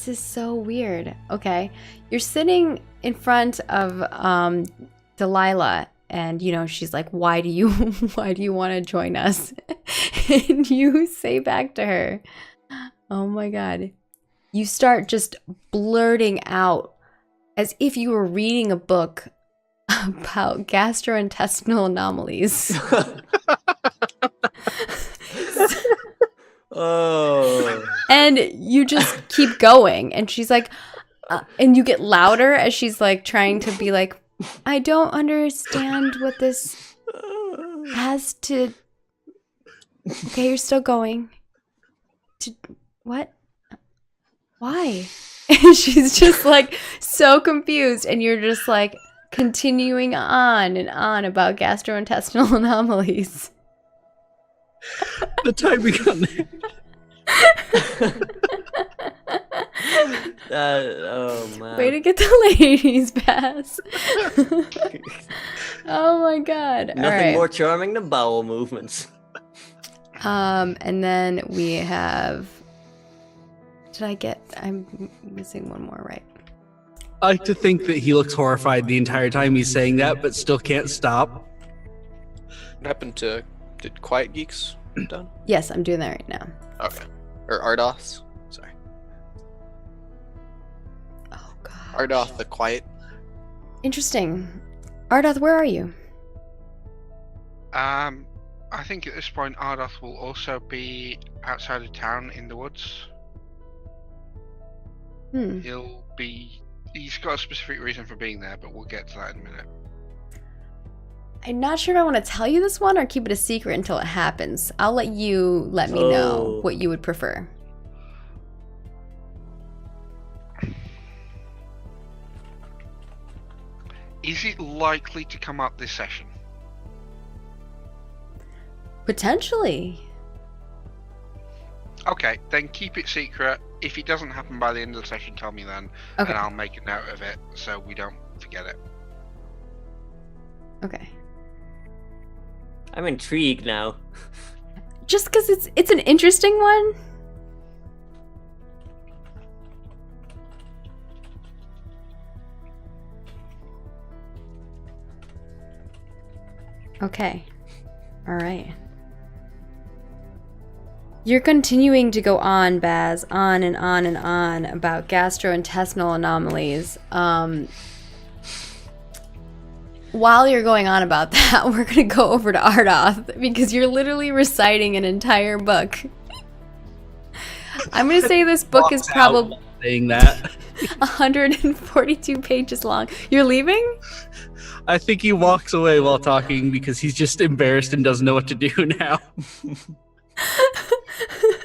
This is so weird. Okay. You're sitting in front of Delilah, and you know, she's like, why do you want to join us? And you say back to her, oh my God. You start just blurting out as if you were reading a book about gastrointestinal anomalies. Oh. And you just keep going. And she's like, and you get louder as she's like trying to be like, I don't understand what this has to. Okay, you're still going. What? Why? And she's just like so confused. And you're just like continuing on and on about gastrointestinal anomalies. The time we got Oh man. Way to get the ladies pass. Oh my God. Nothing All right. more charming than bowel movements. And then we have, I'm missing one more, right? I like to think that he looks horrified the entire time he's saying that, but still can't stop. What happened to... Did Quiet Geeks done? Yes, I'm doing that right now. Okay. Or Ardoth's? Sorry. Oh God. Ardoth the Quiet. Interesting. Ardoth, where are you? I think at this point Ardoth will also be outside of town in the woods. He's got a specific reason for being there, but we'll get to that in a minute. I'm not sure if I want to tell you this one or keep it a secret until it happens. I'll let you let me know what you would prefer. Is it likely to come up this session? Potentially. Okay, then keep it secret. If it doesn't happen by the end of the session, tell me then, Okay. and I'll make a note of it so we don't forget it. Okay. I'm intrigued now. Just because it's an interesting one. Okay. All right. You're continuing to go on, Baz, on and on and on about gastrointestinal anomalies. While you're going on about that, we're going to go over to Ardoth because you're literally reciting an entire book. I'm going to say this book is probably saying that 142 pages long. You're leaving? I think he walks away while talking because he's just embarrassed and doesn't know what to do now.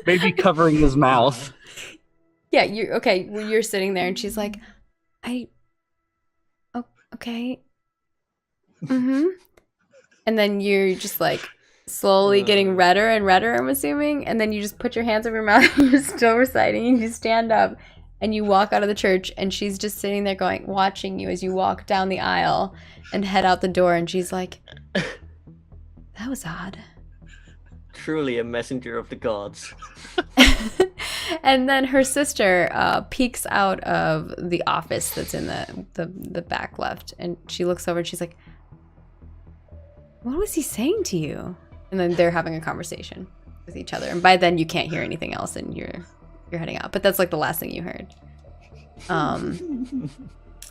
Maybe covering his mouth. Yeah, you're sitting there and she's like, okay. Mm-hmm. And then you're just like slowly getting redder and redder, I'm assuming. And then you just put your hands over your mouth and you're still reciting. And you stand up and you walk out of the church and she's just sitting there watching you as you walk down the aisle and head out the door. And she's like, that was odd. Truly a messenger of the gods. And then her sister peeks out of the office that's in the back left. And she looks over and she's like, what was he saying to you? And then they're having a conversation with each other. And by then you can't hear anything else and you're heading out. But that's like the last thing you heard.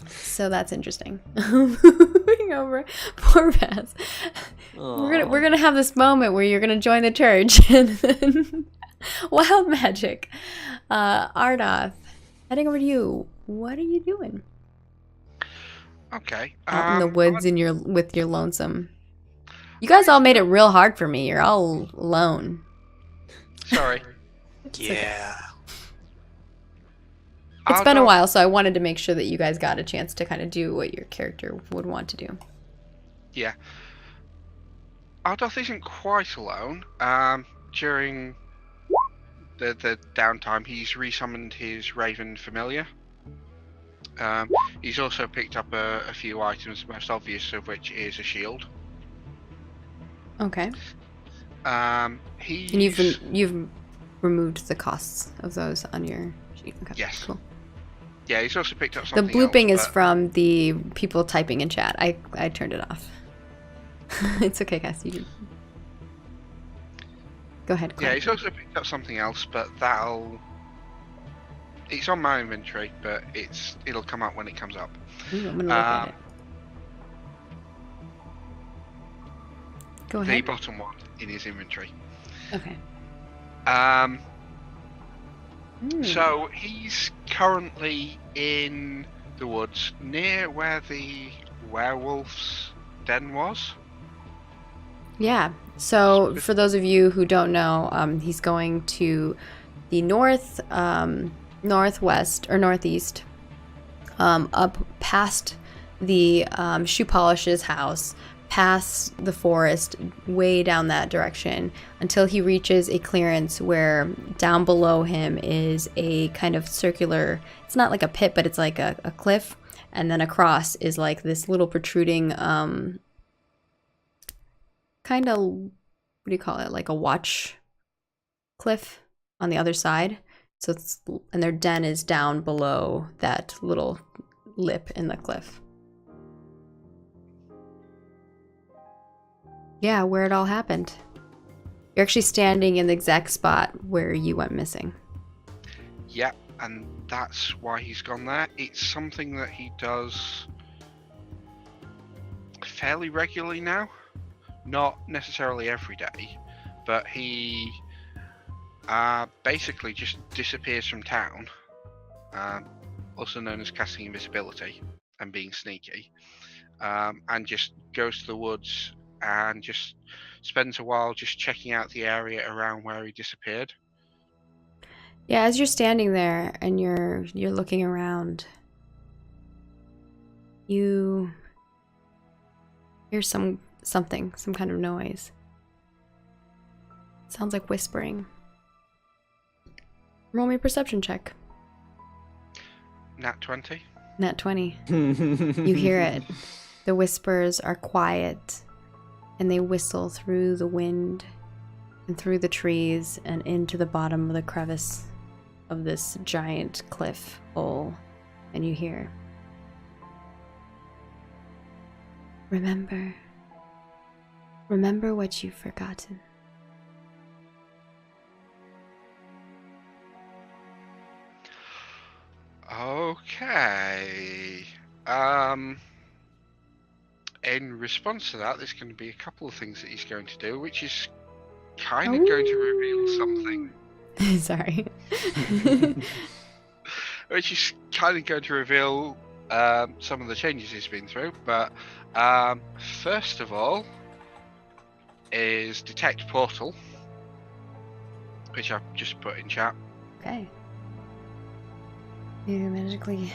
So that's interesting. Moving over. Poor Baz. We're gonna have this moment where you're gonna join the church and then wild magic. Ardoth, heading over to you. What are you doing? Okay. Out in the woods with your lonesome. You guys all made it real hard for me. You're all alone. Sorry. Yeah. It's been a while, so I wanted to make sure that you guys got a chance to kind of do what your character would want to do. Yeah. Ardoth isn't quite alone. During the downtime, he's resummoned his Raven familiar. He's also picked up a few items, most obvious of which is a shield. Okay. And He's... you've removed the costs of those on your sheet. Okay, Yes. cool. Yeah, he's also picked up The something blooping else, is but- from the people typing in chat. I turned it off. It's okay, guys. You go ahead, Yeah, Claire. he's also picked up something else, but it's on my inventory, but it'll come up when it comes up. Ooh, I'm gonna look at it. Go The ahead. bottom one in his inventory. Okay. So he's currently in the woods near where the werewolf's den was. Yeah. So for those of you who don't know, he's going to the northwest or northeast, up past the shoe polish's house, past the forest, way down that direction, until he reaches a clearance where down below him is a kind of circular, it's not like a pit, but it's like a cliff, and then across is like this little protruding kind of, what do you call it, like a watch cliff on the other side. So it's, and their den is down below that little lip in the cliff. Yeah, where it all happened. You're actually standing in the exact spot where you went missing. Yeah, and that's why he's gone there. It's something that he does fairly regularly now. Not necessarily every day, but he basically just disappears from town, also known as casting invisibility and being sneaky, and just goes to the woods and just spends a while just checking out the area around where he disappeared. Yeah, as you're standing there and you're looking around, you hear some kind of noise. Sounds like whispering. Roll me a perception check. Nat 20. Nat 20. You hear it. The whispers are quiet, and they whistle through the wind and through the trees and into the bottom of the crevice of this giant cliff hole. And you hear, remember what you've forgotten. Okay. In response to that, there's going to be a couple of things that he's going to do, which is kind of going to reveal something. Sorry. Which is kind of going to reveal some of the changes he's been through. But first of all is detect portal, which I've just put in chat. Okay. You magically.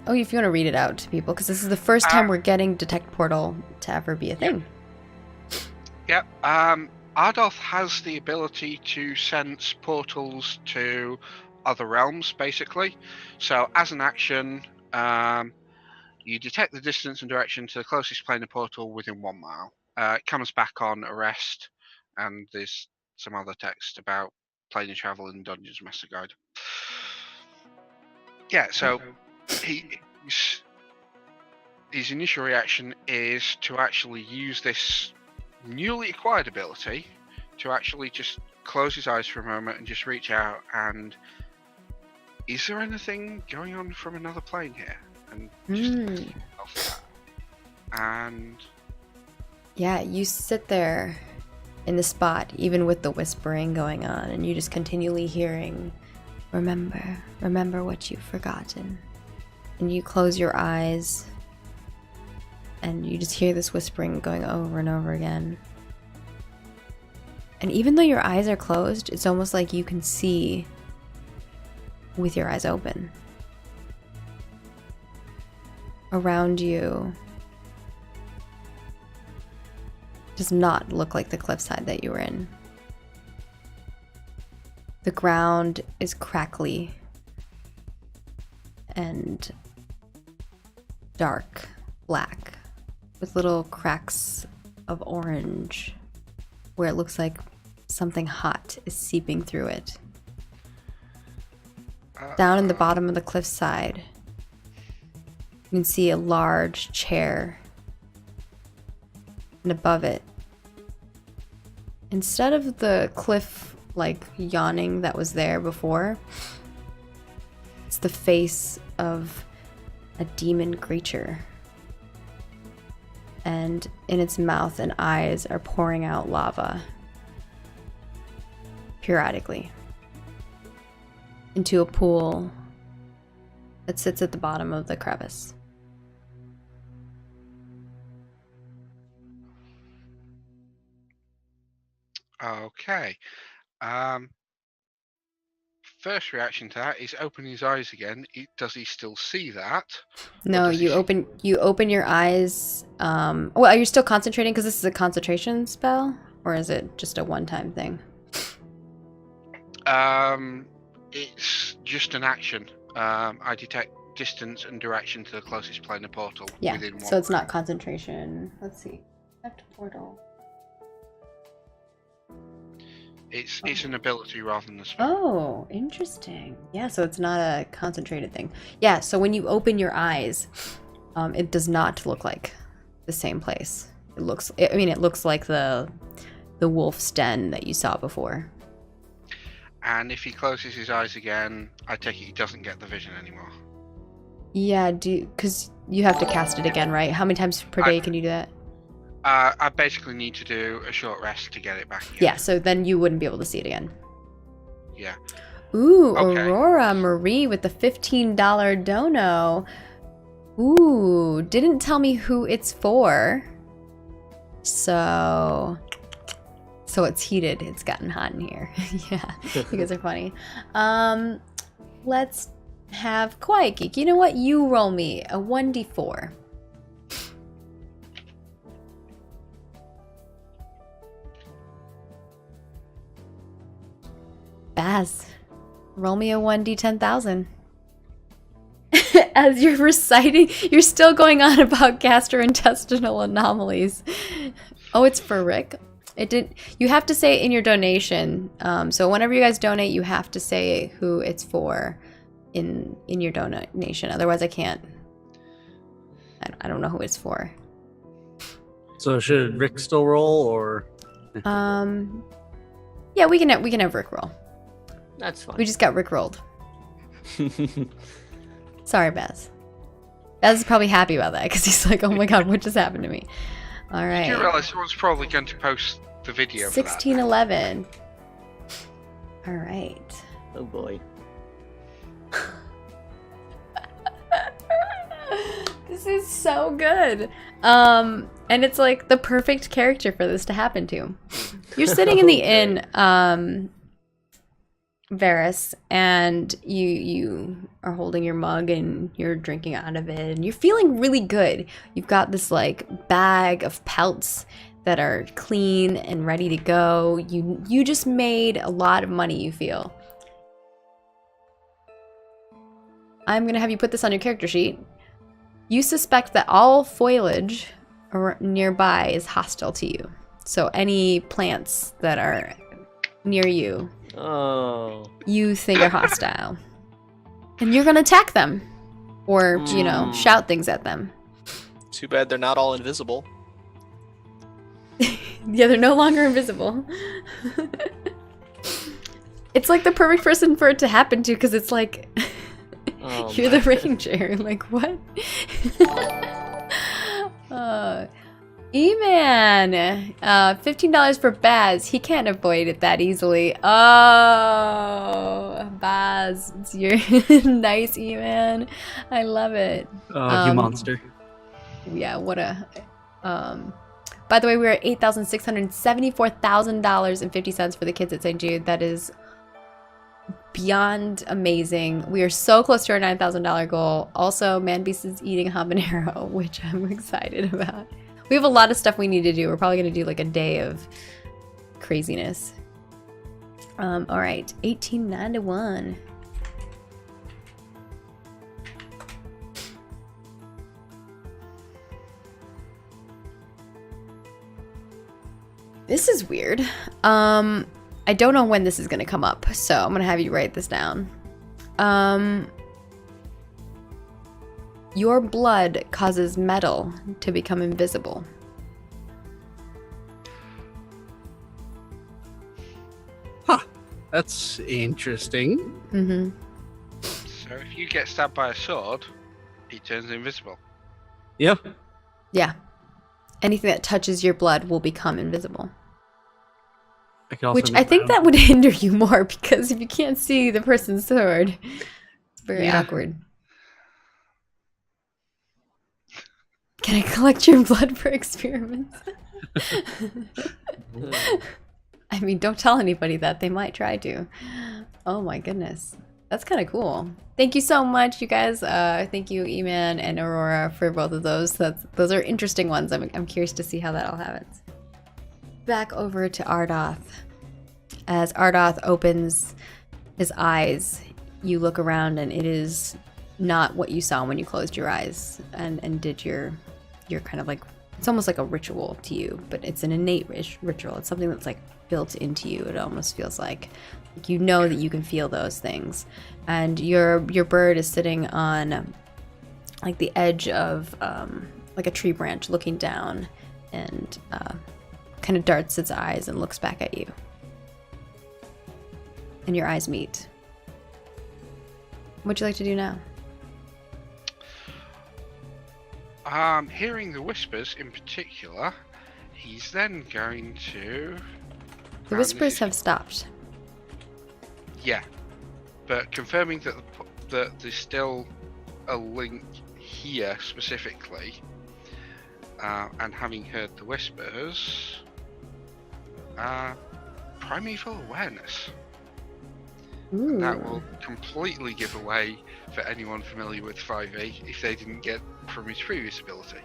Oh, if you want to read it out to people, because this is the first time we're getting detect portal to ever be a thing. Yep. Ardolf has the ability to sense portals to other realms, basically. So, as an action, you detect the distance and direction to the closest planar portal within 1 mile. It comes back on arrest, and there's some other text about planar travel in Dungeons Master Guide. Yeah, so his initial reaction is to actually use this newly acquired ability to actually just close his eyes for a moment and just reach out and, is there anything going on from another plane here? And just off that. And yeah, you sit there in the spot, even with the whispering going on, and you just continually hearing, remember what you've forgotten. And you close your eyes, and you just hear this whispering going over and over again. And even though your eyes are closed, it's almost like you can see with your eyes open. Around you does not look like the cliffside that you were in. The ground is crackly and dark black with little cracks of orange where it looks like something hot is seeping through it. Down in the bottom of the cliffside, you can see a large chair. And above it, instead of the cliff like yawning that was there before, it's the face of a demon creature. And in its mouth and eyes are pouring out lava periodically into a pool that sits at the bottom of the crevice. Okay. First reaction to that is open his eyes again. Does he still see that? No, you open your eyes. Well, are you still concentrating because this is a concentration spell, or is it just a one-time thing? It's just an action. I detect distance and direction to the closest planar portal. Yeah, within one so it's room. not concentration. Let's see. Detect portal. It's an ability rather than a spell. Oh, interesting. Yeah, so it's not a concentrated thing. Yeah, so when you open your eyes, it does not look like the same place. It looks like the wolf's den that you saw before. And if he closes his eyes again, I take it he doesn't get the vision anymore. Yeah, because you have to cast it again, right? How many times per day can you do that? I basically need to do a short rest to get it back again. Yeah, so then you wouldn't be able to see it again. Yeah. Ooh, Okay. Aurora Marie with the $15 dono. Ooh, didn't tell me who it's for. So it's heated. It's gotten hot in here. Yeah, you guys are funny. Let's have Quiet Geek. You know what? You roll me a 1d4. Baz, roll me a 1d10,000. As you're reciting, you're still going on about gastrointestinal anomalies. Oh, it's for Rick. It did. You have to say it in your donation. So whenever you guys donate, you have to say who it's for in your donation. Otherwise, I can't. I don't know who it's for. So should Rick still roll, or? Yeah, we can have Rick roll. That's fine. We just got Rick rolled. Sorry, Baz. Baz is probably happy about that because he's like, oh my god, what just happened to me? All right. Did you realize someone's probably going to post the video for that? 1611. All right. Oh boy. This is so good. And it's like the perfect character for this to happen to. You're sitting in the Okay. inn, Varys, and you are holding your mug and you're drinking out of it and you're feeling really good. You've got this like bag of pelts that are clean and ready to go. You just made a lot of money, you feel. I'm gonna have you put this on your character sheet. You suspect that all foliage nearby is hostile to you. So any plants that are near you, Oh. you think are hostile. And you're gonna attack them. Or, shout things at them. Too bad they're not all invisible. Yeah, they're no longer invisible. It's like the perfect person for it to happen to, because it's like... Oh, You're the ranger. Like, what? E-Man! $15 for Baz. He can't avoid it that easily. Oh, Baz. It's your nice E-Man. I love it. Oh, you monster. Yeah, what a... By the way, we're at $8,674,000.50 for the kids at St Jude. That is beyond amazing. We are so close to our $9,000 goal. Also, Manbeast is eating habanero, which I'm excited about. We have a lot of stuff we need to do. We're probably going to do like a day of craziness. All right, 1891. This is weird. I don't know when this is going to come up, so I'm going to have you write this down. Your blood causes metal to become invisible. That's interesting. Mm-hmm. So if you get stabbed by a sword, it turns invisible. Yeah. Yeah. Anything that touches your blood will become invisible. I can also Which I make think my that own. would hinder you more, because if you can't see the person's sword, it's very Yeah. awkward. Can I collect your blood for experiments? I mean, don't tell anybody that. They might try to. Oh my goodness. That's kind of cool. Thank you so much, you guys. Thank you, Eman and Aurora, for both of those. Those are interesting ones. I'm curious to see how that all happens. Back over to Ardoth. As Ardoth opens his eyes, you look around and it is not what you saw when you closed your eyes and did your kind of like, it's almost like a ritual to you, but it's an innate ritual. It's something that's like built into you. It almost feels like you know that you can feel those things. And your bird is sitting on like the edge of like a tree branch, looking down, and kind of darts its eyes and looks back at you. And your eyes meet. What'd you like to do now? Hearing the whispers in particular, he's then going to... The whispers have stopped. Yeah, but confirming that there's still a link here specifically, and having heard the whispers, primeval awareness. Ooh. That will completely give away for anyone familiar with 5e if they didn't get from his previous ability.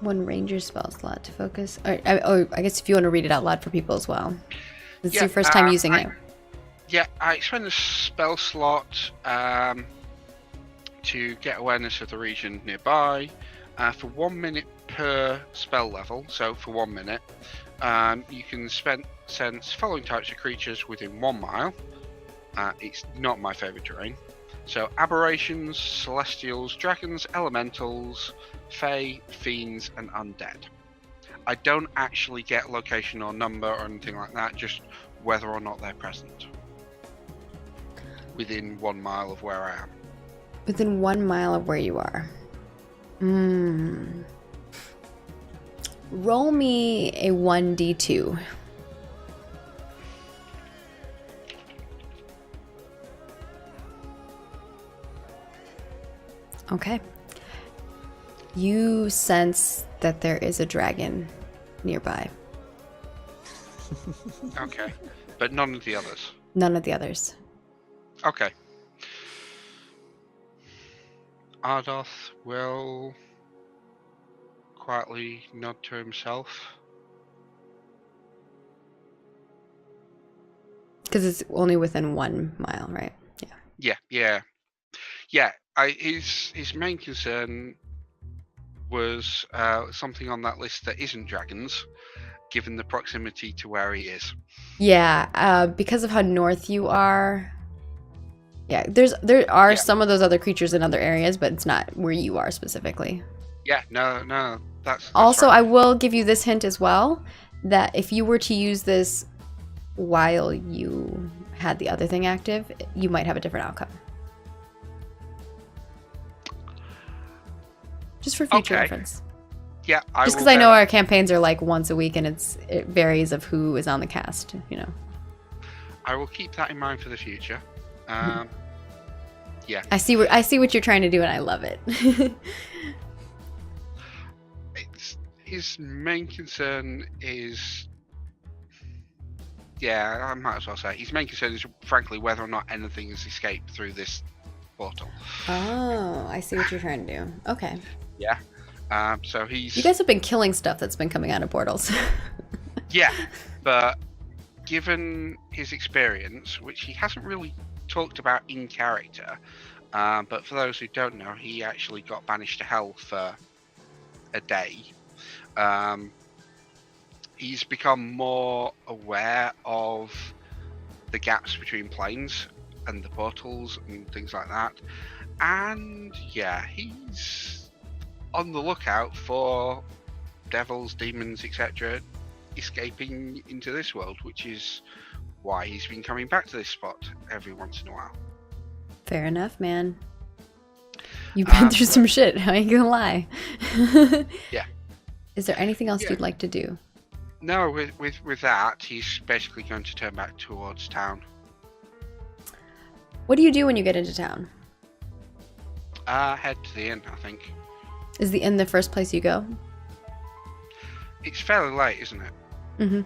One ranger spell slot to focus. Or I guess if you want to read it out loud for people as well. This is your first time using it. Yeah, I expend a spell slot to get awareness of the region nearby for 1 minute per spell level. So for 1 minute, you can sense following types of creatures within 1 mile. It's not my favourite terrain. So aberrations, celestials, dragons, elementals, fae, fiends, and undead. I don't actually get location or number or anything like that, just whether or not they're present within 1 mile of where I am. Within 1 mile of where you are. Roll me a 1d2. Okay. You sense that there is a dragon nearby. Okay, but none of the others. None of the others. Okay. Ardoth will quietly nod to himself. Because it's only within 1 mile, right? Yeah. Yeah. His main concern was something on that list that isn't dragons, given the proximity to where he is. Yeah, because of how north you are. Yeah, there are some of those other creatures in other areas, but it's not where you are specifically. Yeah, no, that's also, right. I will give you this hint as well, that if you were to use this while you had the other thing active, you might have a different outcome. Just for future reference. Yeah, just because I know our campaigns are like once a week, and it varies of who is on the cast, you know. I will keep that in mind for the future. Yeah. I see what you're trying to do, and I love it. His main concern is, yeah, I might as well say his main concern is frankly whether or not anything has escaped through this portal. Oh, I see what you're trying to do. Okay. Yeah. So he's. You guys have been killing stuff that's been coming out of portals. Yeah, but given his experience, which he hasn't really talked about in character, but for those who don't know, he actually got banished to hell for a day. he's become more aware of the gaps between planes and the portals and things like that. And yeah, he's on the lookout for devils, demons, etc. escaping into this world, which is why he's been coming back to this spot every once in a while. Fair enough, man. You've been through some shit, I ain't gonna lie. Yeah. Is there anything else Yeah. you'd like to do? No, with that, he's basically going to turn back towards town. What do you do when you get into town? Head to the inn, I think. Is the inn the first place you go? It's fairly late, isn't it? Mm-hmm.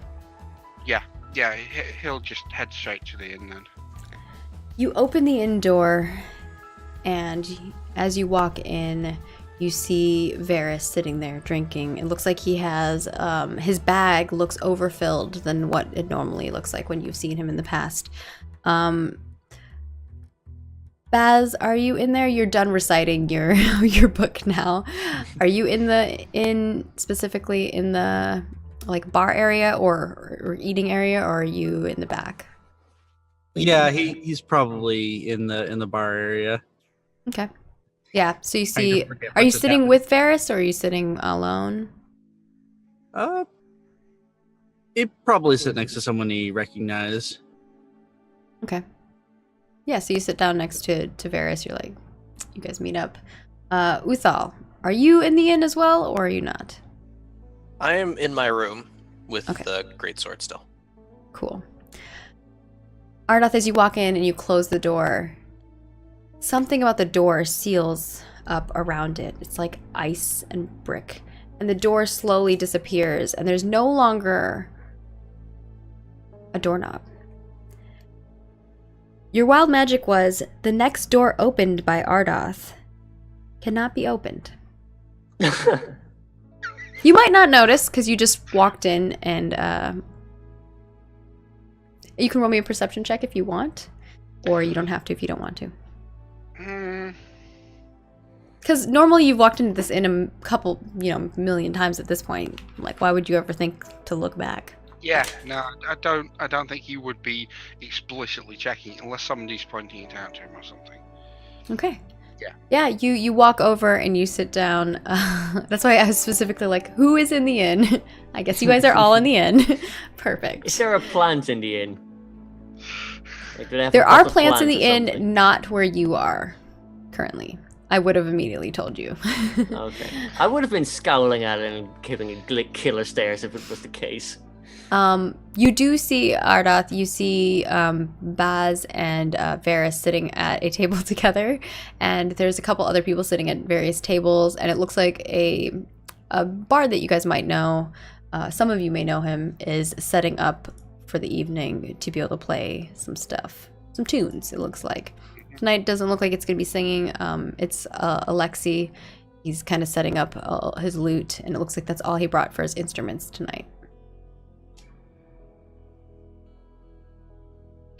Yeah, he'll just head straight to the inn then. You open the inn door, and as you walk in, you see Varys sitting there drinking. It looks like he has, his bag looks overfilled than what it normally looks like when you've seen him in the past. Baz, are you in there? You're done reciting your your book now. Are you specifically in the like bar area or eating area, or are you in the back? Yeah, he's probably in the bar area. Okay. Yeah, so you I see, just forget are you what's just sitting happened. with Varys or are you sitting alone? He'd probably sit next to someone he recognized. Okay. Yeah, so you sit down next to Varys. You're like, you guys meet up. Uthal, are you in the inn as well, or are you not? I am in my room with Okay. the greatsword still. Cool. Ardath, as you walk in and you close the door, something about the door seals up around it. It's like ice and brick. And the door slowly disappears, and there's no longer a doorknob. Your wild magic was the next door opened by Ardath cannot be opened. You might not notice because you just walked in, and you can roll me a perception check if you want, or you don't have to if you don't want to. Because normally you've walked into this in a couple, million times at this point. Like, why would you ever think to look back? Yeah, no, I don't think you would be explicitly checking it unless somebody's pointing it out to him or something. Okay. Yeah. Yeah, you walk over and you sit down. That's why I was specifically like, who is in the inn? I guess you guys are all in the inn. Perfect. Is there a plant in the inn? Like, do they have There a are pot of plants in the or inn, something? not where you are currently. I would have immediately told you. Okay. I would have been scowling at it and giving it killer stares if it was the case. You do see Ardath, you see Baz and Varys sitting at a table together, and there's a couple other people sitting at various tables, and it looks like a bard that you guys might know, some of you may know him, is setting up for the evening to be able to play some stuff, some tunes, it looks like. Tonight doesn't look like it's going to be singing. It's Alexi. He's kind of setting up his lute, and it looks like that's all he brought for his instruments tonight.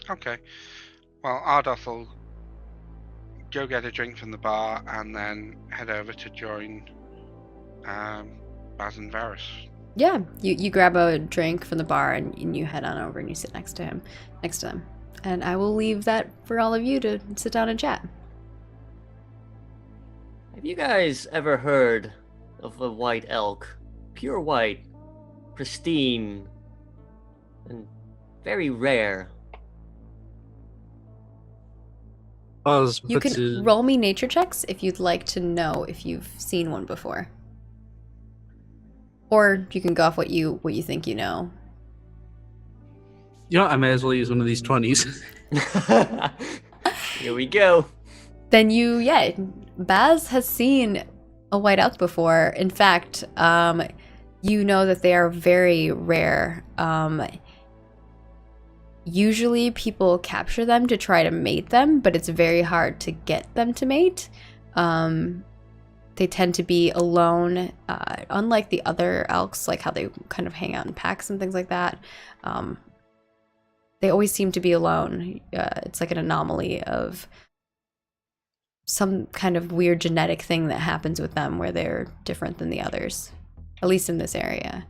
Okay. Well, Ardath will go get a drink from the bar and then head over to join Baz and Varys. Yeah, you grab a drink from the bar and you head on over and you sit next to them. And I will leave that for all of you to sit down and chat. Have you guys ever heard of a white elk? Pure white, pristine, and very rare. Oz You puts can his- roll me nature checks if you'd like to know if you've seen one before. Or you can go off what you think you know. You know, I may as well use one of these 20s. Here we go. Then Baz has seen a white elk before. In fact, you know that they are very rare. Usually people capture them to try to mate them, but it's very hard to get them to mate. They tend to be alone, unlike the other elks, like how they kind of hang out in packs and things like that. They always seem to be alone. It's like an anomaly of some kind of weird genetic thing that happens with them where they're different than the others, at least in this area.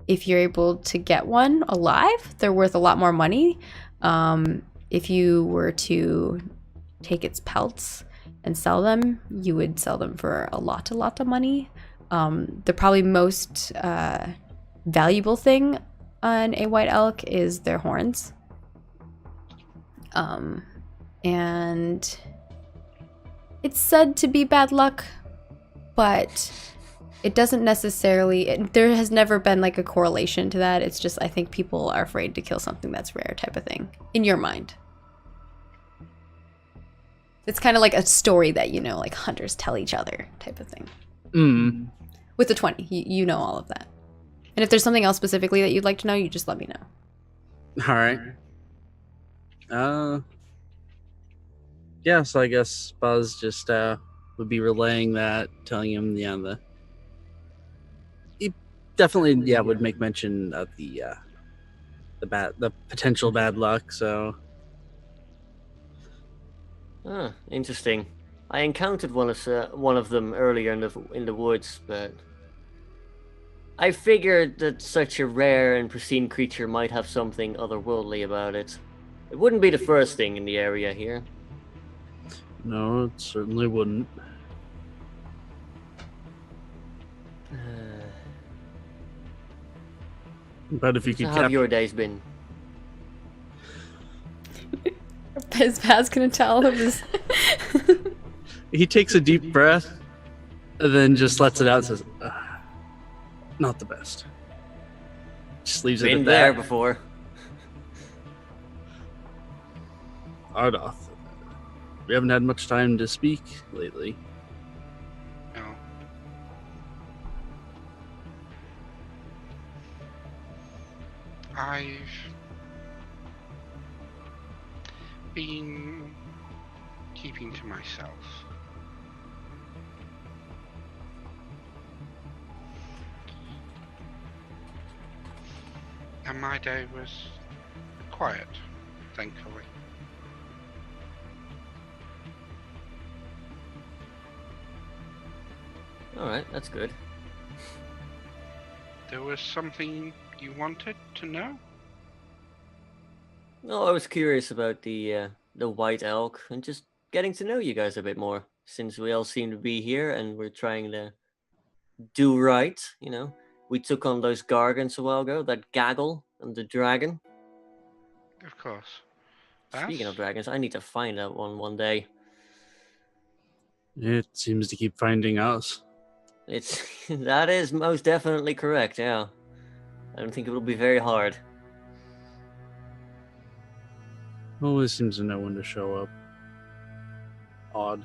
if you're able to get one alive, they're worth a lot more money. If you were to take its pelts and sell them, you would sell them for a lot of money. The probably most valuable thing on a white elk is their horns. And it's said to be bad luck, but it doesn't necessarily, there has never been like a correlation to that. It's just, I think people are afraid to kill something that's rare type of thing, in your mind. It's kind of like a story that, you know, like hunters tell each other type of thing. With the 20, you know all of that. And if there's something else specifically that you'd like to know, you just let me know. All right. Yeah, so I guess Buzz just would be relaying that, telling him, he definitely would make mention of the potential bad luck. So, Interesting. I encountered one of them earlier in the woods, but I figured that such a rare and pristine creature might have something otherworldly about it. It wouldn't be the first thing in the area here. no, it certainly wouldn't. But if you could, How have your days been? Is Paz gonna tell him this? he takes a deep breath, and then just lets it out and says, "Not the best." Just leaves it Been at there that. before. Ardoth, we haven't had much time to speak lately. No. I've been keeping to myself. And my day was quiet, thankfully. Alright, that's good. There was something you wanted to know? No, I was curious about the white elk and just getting to know you guys a bit more, since we all seem to be here and we're trying to do right, you know. We took on those gargants a while ago, that gaggle and the dragon. Of course. Speaking of dragons, I need to find that one day. It seems to keep finding us. That is most definitely correct, yeah. I don't think it will be very hard. Always seems to know when to show up. Odd.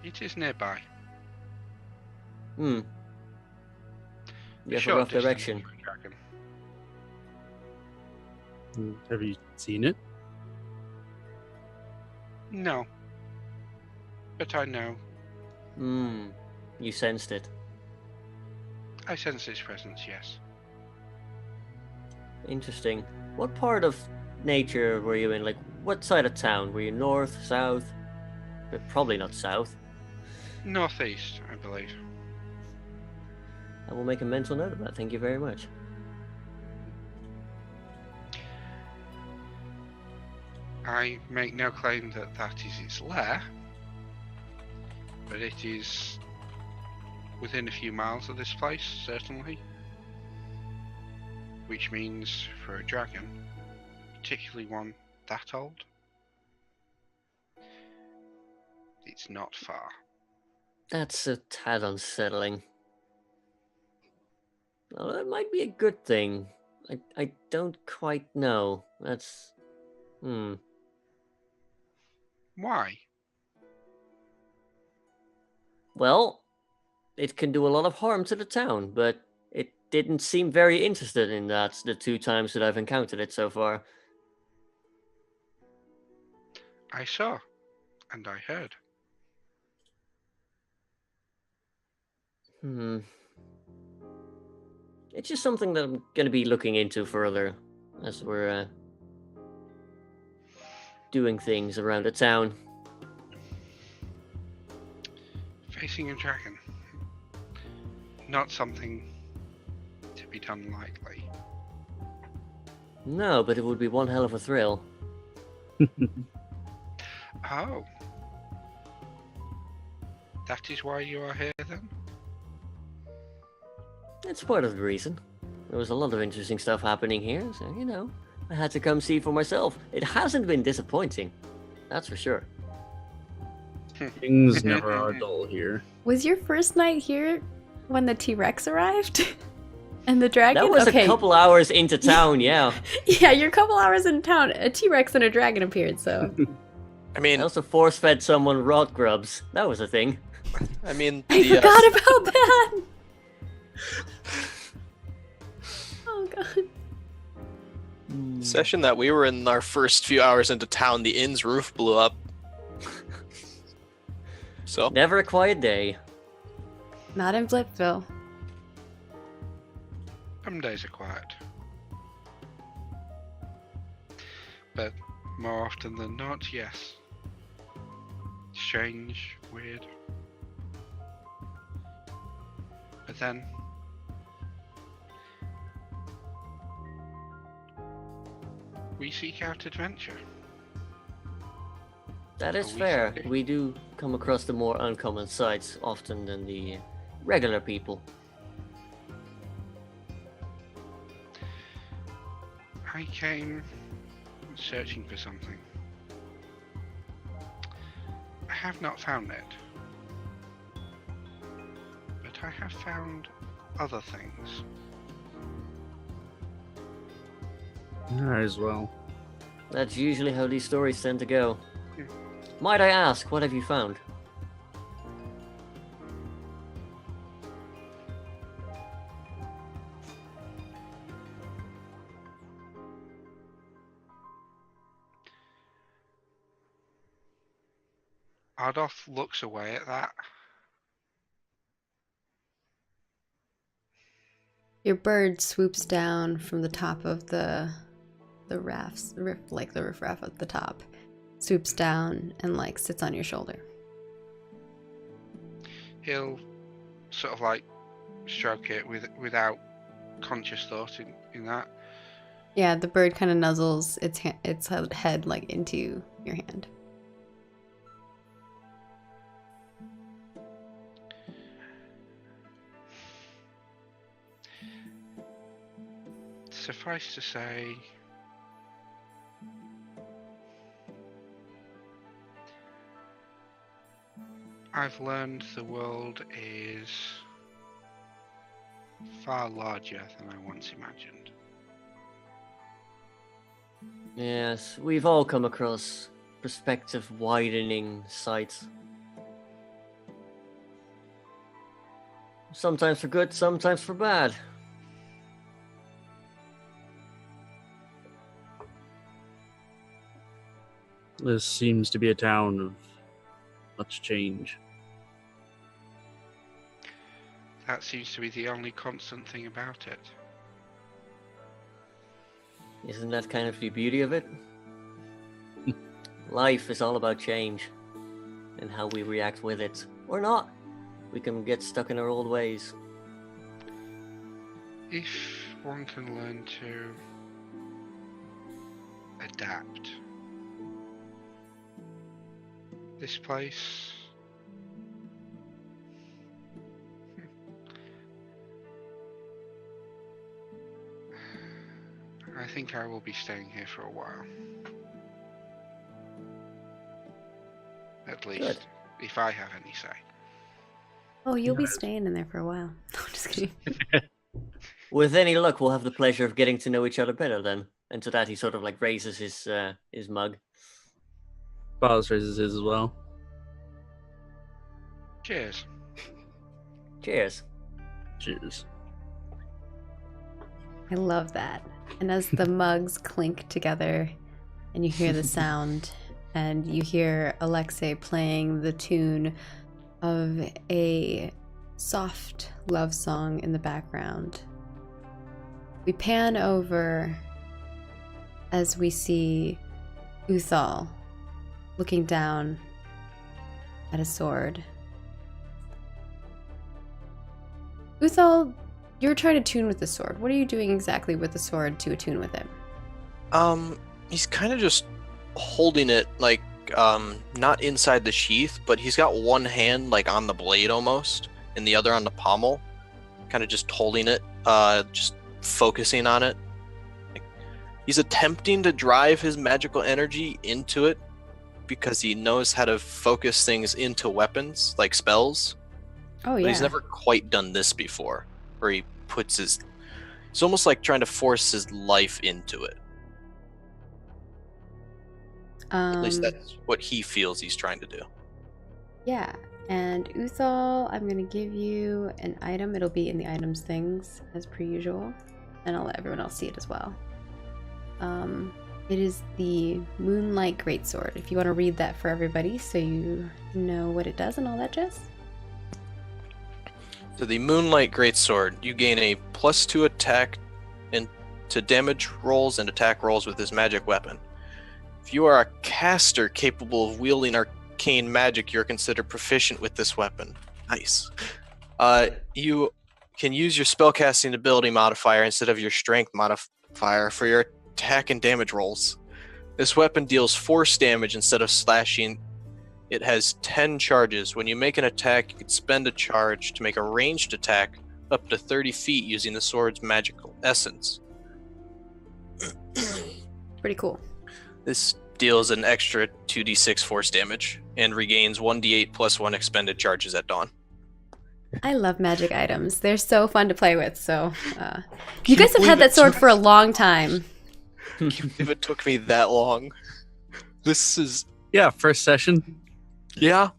It is nearby. You have a Short rough distance direction. for a dragon. Have you seen it? No. But I know. You sensed it. I sense its presence, yes. Interesting. What part of nature were you in? Like, what side of town? Were you north, south? But probably not south. Northeast, I believe. I will make a mental note of that. Thank you very much. I make no claim that that is its lair, but it is within a few miles of this place, certainly. Which means, for a dragon, particularly one that old, it's not far. That's a tad unsettling. Well, that might be a good thing. I don't quite know. That's... Why? Well, it can do a lot of harm to the town, but it didn't seem very interested in that the 2 times that I've encountered it so far. I saw, and I heard. It's just something that I'm going to be looking into further as we're doing things around the town. Facing a dragon. Not something to be done lightly. No, but it would be one hell of a thrill. Oh. That is why you are here then? It's part of the reason. There was a lot of interesting stuff happening here, so, you know, I had to come see for myself. It hasn't been disappointing, that's for sure. Things never are dull here. Was your first night here when the T-Rex arrived? And the dragon? That was okay. a couple hours into town, yeah. Yeah, you're a couple hours in town. A T-Rex and a dragon appeared, so... I I mean, also force-fed someone rot grubs. That was a thing. I mean, I the, forgot about that! Oh, God. session that we were in our first few hours into town, the inn's roof blew up. So, Never a quiet day. Not in Blipville. Some days are quiet. But more often than not, yes. Strange, weird. But then... we seek out adventure. That is Are we fair. sorry? We do come across the more uncommon sights often than the regular people. I came searching for something. I have not found it. But I have found other things. Might as well. That's usually how these stories tend to go. Yeah. Might I ask, what have you found? Ardolph looks away at that. Your bird swoops down from the top of the riffraff at the top. Swoops down and like sits on your shoulder. He'll sort of like stroke it without conscious thought in that. Yeah, the bird kind of nuzzles its head like into your hand. Suffice to say, I've learned the world is far larger than I once imagined. Yes, we've all come across perspective widening sights. Sometimes for good, sometimes for bad. This seems to be a town of much change. That seems to be the only constant thing about it. Isn't that kind of the beauty of it? Life is all about change and how we react with it. Or not. We can get stuck in our old ways. If one can learn to adapt, this place I think I will be staying here for a while. At least, Good. if I have any say. Oh, you'll be staying in there for a while. No, I'm just kidding. With any luck, we'll have the pleasure of getting to know each other better then. And to that, he sort of like raises his mug. Boz raises his as well. Cheers. Cheers. Cheers. I love that. And as the mugs clink together and you hear the sound and you hear Alexei playing the tune of a soft love song in the background, we pan over as we see Uthal looking down at a sword. Uthal, You're trying to tune with the sword. What are you doing exactly with the sword to attune with it? He's kind of just holding it like not inside the sheath, but he's got one hand like on the blade almost, and the other on the pommel, kind of just holding it, just focusing on it. Like, he's attempting to drive his magical energy into it because he knows how to focus things into weapons like spells. Oh But yeah. he's never quite done this before, where he puts his. It's almost like trying to force his life into it. At least that's what he feels he's trying to do. Yeah. And Uthal, I'm gonna give you an item. It'll be in the items things as per usual, and I'll let everyone else see it as well. It is the Moonlight Greatsword. If you want to read that for everybody, so you know what it does and all that jazz. So the Moonlight Greatsword, you gain a +2 attack and to damage rolls and attack rolls with this magic weapon. If you are a caster capable of wielding arcane magic, you're considered proficient with this weapon. Nice. You can use your spellcasting ability modifier instead of your strength modifier for your attack and damage rolls. This weapon deals force damage instead of slashing. It has 10 charges. When you make an attack, you can spend a charge to make a ranged attack up to 30 feet using the sword's magical essence. Pretty cool. This deals an extra 2d6 force damage and regains 1d8 plus 1 expended charges at dawn. I love magic items. They're so fun to play with. So, you guys have had that sword for a long time. If it took me that long. This is... Yeah, first session. Yeah.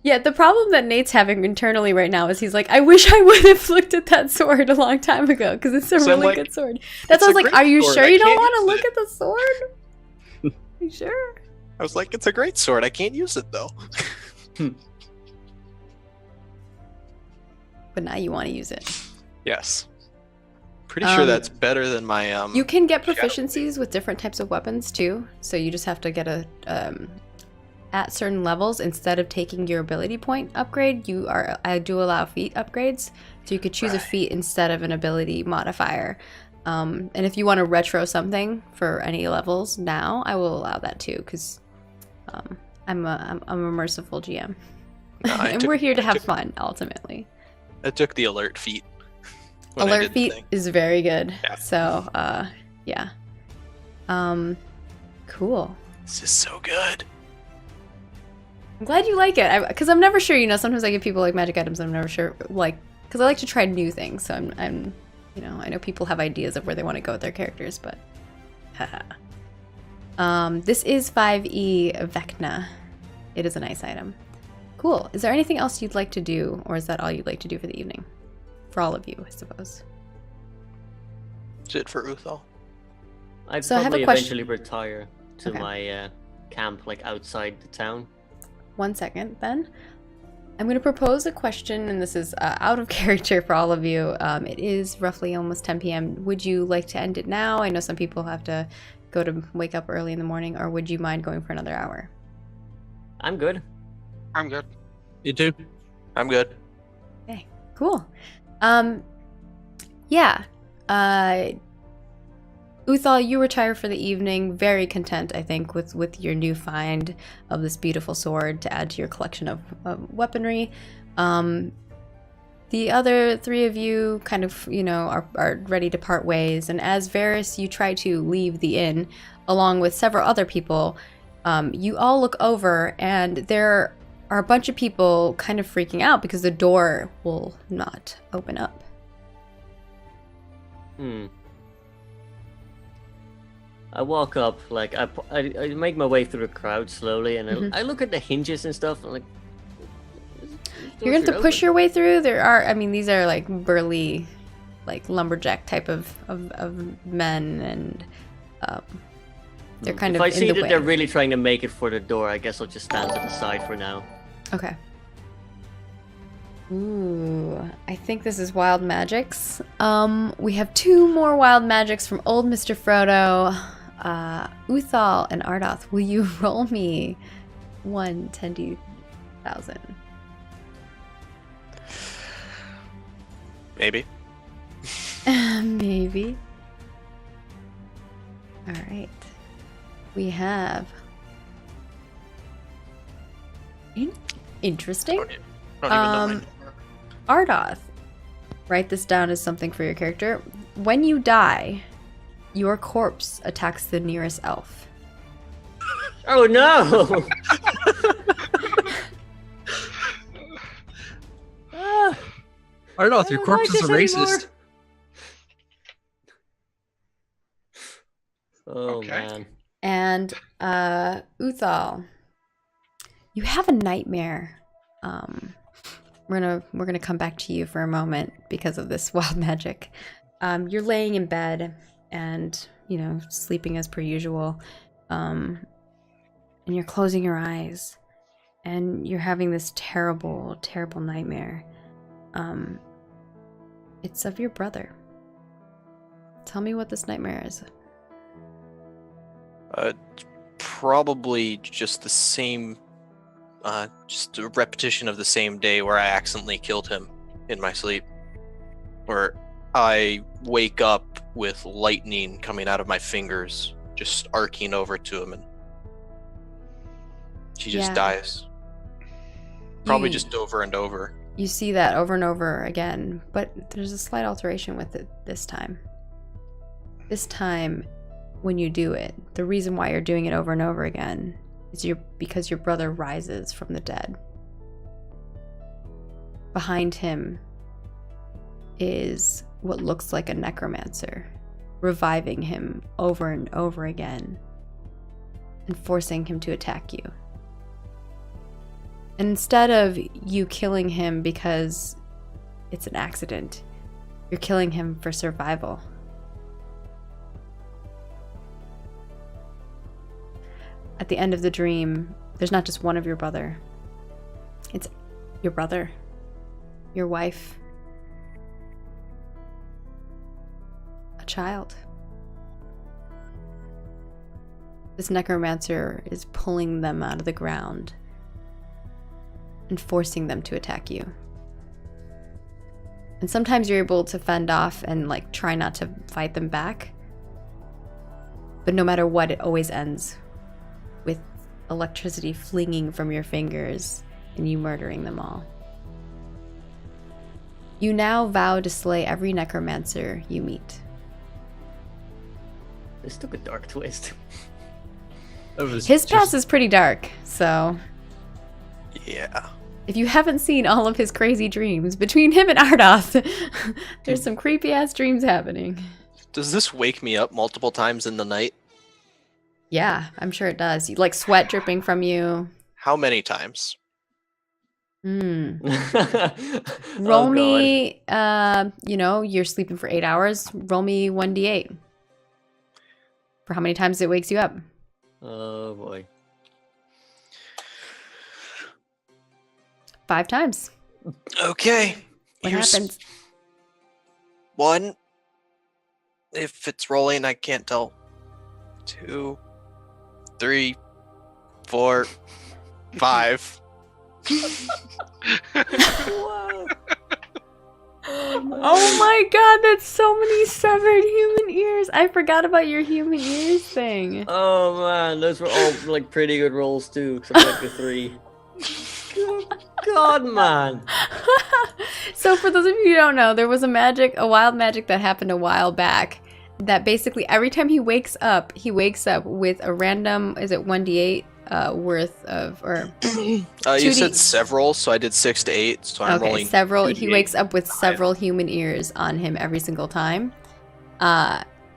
Yeah, the problem that Nate's having internally right now is he's like, I wish I would have looked at that sword a long time ago because it's a So I'm really like, good sword. That's why I was it's a like, great are you sword. sure I you don't can't want to use look it. at the sword? Are you sure? I was like, it's a great sword. I can't use it, though. But now you want to use it. Yes. Pretty sure that's better than my... You can get shadow proficiencies with different types of weapons too. So you just have to get a at certain levels, instead of taking your ability point upgrade, I do allow feat upgrades. So you could choose a feat instead of an ability modifier. And if you want to retro something for any levels now, I will allow that too, because I'm a merciful GM. No, and we're here to have fun ultimately. I took the alert feat. when I Alert did the feat thing. is very good. Yeah. So yeah. Cool. This is so good. I'm glad you like it, because I'm never sure. Sometimes I give people like magic items. I'm never sure, because I like to try new things. So I'm, I know people have ideas of where they want to go with their characters, but, this is 5e Vecna. It is a nice item. Cool. Is there anything else you'd like to do, or is that all you'd like to do for the evening? For all of you, I suppose. Is it for Uthal? I'd So I have a probably question- eventually retire to Okay. my camp, like outside the town. 1 second, then. I'm going to propose a question, and this is out of character for all of you. It is roughly almost 10 p.m. Would you like to end it now? I know some people have to wake up early in the morning, or would you mind going for another hour? I'm good. I'm good. You too? I'm good. Okay, cool. Yeah. Uthal, you retire for the evening, very content, I think, with your new find of this beautiful sword to add to your collection of weaponry. The other three of you kind of, are ready to part ways, and as Varys, you try to leave the inn, along with several other people. You all look over, and there are a bunch of people kind of freaking out because the door will not open up. I walk up, like I make my way through the crowd slowly, and I look at the hinges and stuff. And like, You're going to have to push your way through. These are like burly, like lumberjack type of men, and they're kind If of I in see the that way. they're really trying to make it for the door, I guess I'll just stand to the side for now. Okay. Ooh, I think this is wild magics. We have 2 more wild magics from old Mr. Frodo. Uthal and Ardoth, will you roll me 1 10,000? Maybe. Maybe. All right. We have. Interesting. Don't even know my Ardoth. Write this down as something for your character. When you die, your corpse attacks the nearest elf. Oh no! Ardoth, your I don't corpse like is a this anymore. racist. Oh Okay. man. And Uthal, you have a nightmare. We're gonna come back to you for a moment because of this wild magic. You're laying in bed and sleeping as per usual, and you're closing your eyes, and you're having this terrible, terrible nightmare. It's of your brother. Tell me what this nightmare is. Probably just the same, just a repetition of the same day where I accidentally killed him in my sleep. Where I wake up with lightning coming out of my fingers, just arcing over to him, and she just Yeah. dies. Probably You- just over and over. You see that over and over again, but there's a slight alteration with it this time. This time, when you do it, the reason why you're doing it over and over again is because your brother rises from the dead. Behind him is what looks like a necromancer, reviving him over and over again and forcing him to attack you. And instead of you killing him because it's an accident, you're killing him for survival. At the end of the dream, there's not just one of your brother. It's your brother, your wife, a child. This necromancer is pulling them out of the ground and forcing them to attack you. And sometimes you're able to fend off and try not to fight them back. But no matter what, it always ends with electricity flinging from your fingers and you murdering them all. You now vow to slay every necromancer you meet. This took a dark twist. His past is pretty dark, so Yeah. if you haven't seen all of his crazy dreams, between him and Ardoth, there's some creepy ass dreams happening. Does this wake me up multiple times in the night? Yeah, I'm sure it does. You sweat dripping from you. How many times? Roll Oh, me, you're sleeping for 8 hours. Roll me 1d8 for how many times it wakes you up. Oh boy. 5 times. Okay. What Here's happens? 1. If it's rolling, I can't tell. 2, 3, 4, 5. Whoa. Oh my god, that's so many severed human ears. I forgot about your human ears thing. Oh man, those were all pretty good rolls too, except the 3. God, man. So for those of you who don't know, there was a wild magic that happened a while back that basically every time he wakes up with a random, is it 1d8 worth of, or You 2D said several, so I did 6 to 8, so I'm okay, rolling several. He 2d8. wakes up with several human ears on him every single time.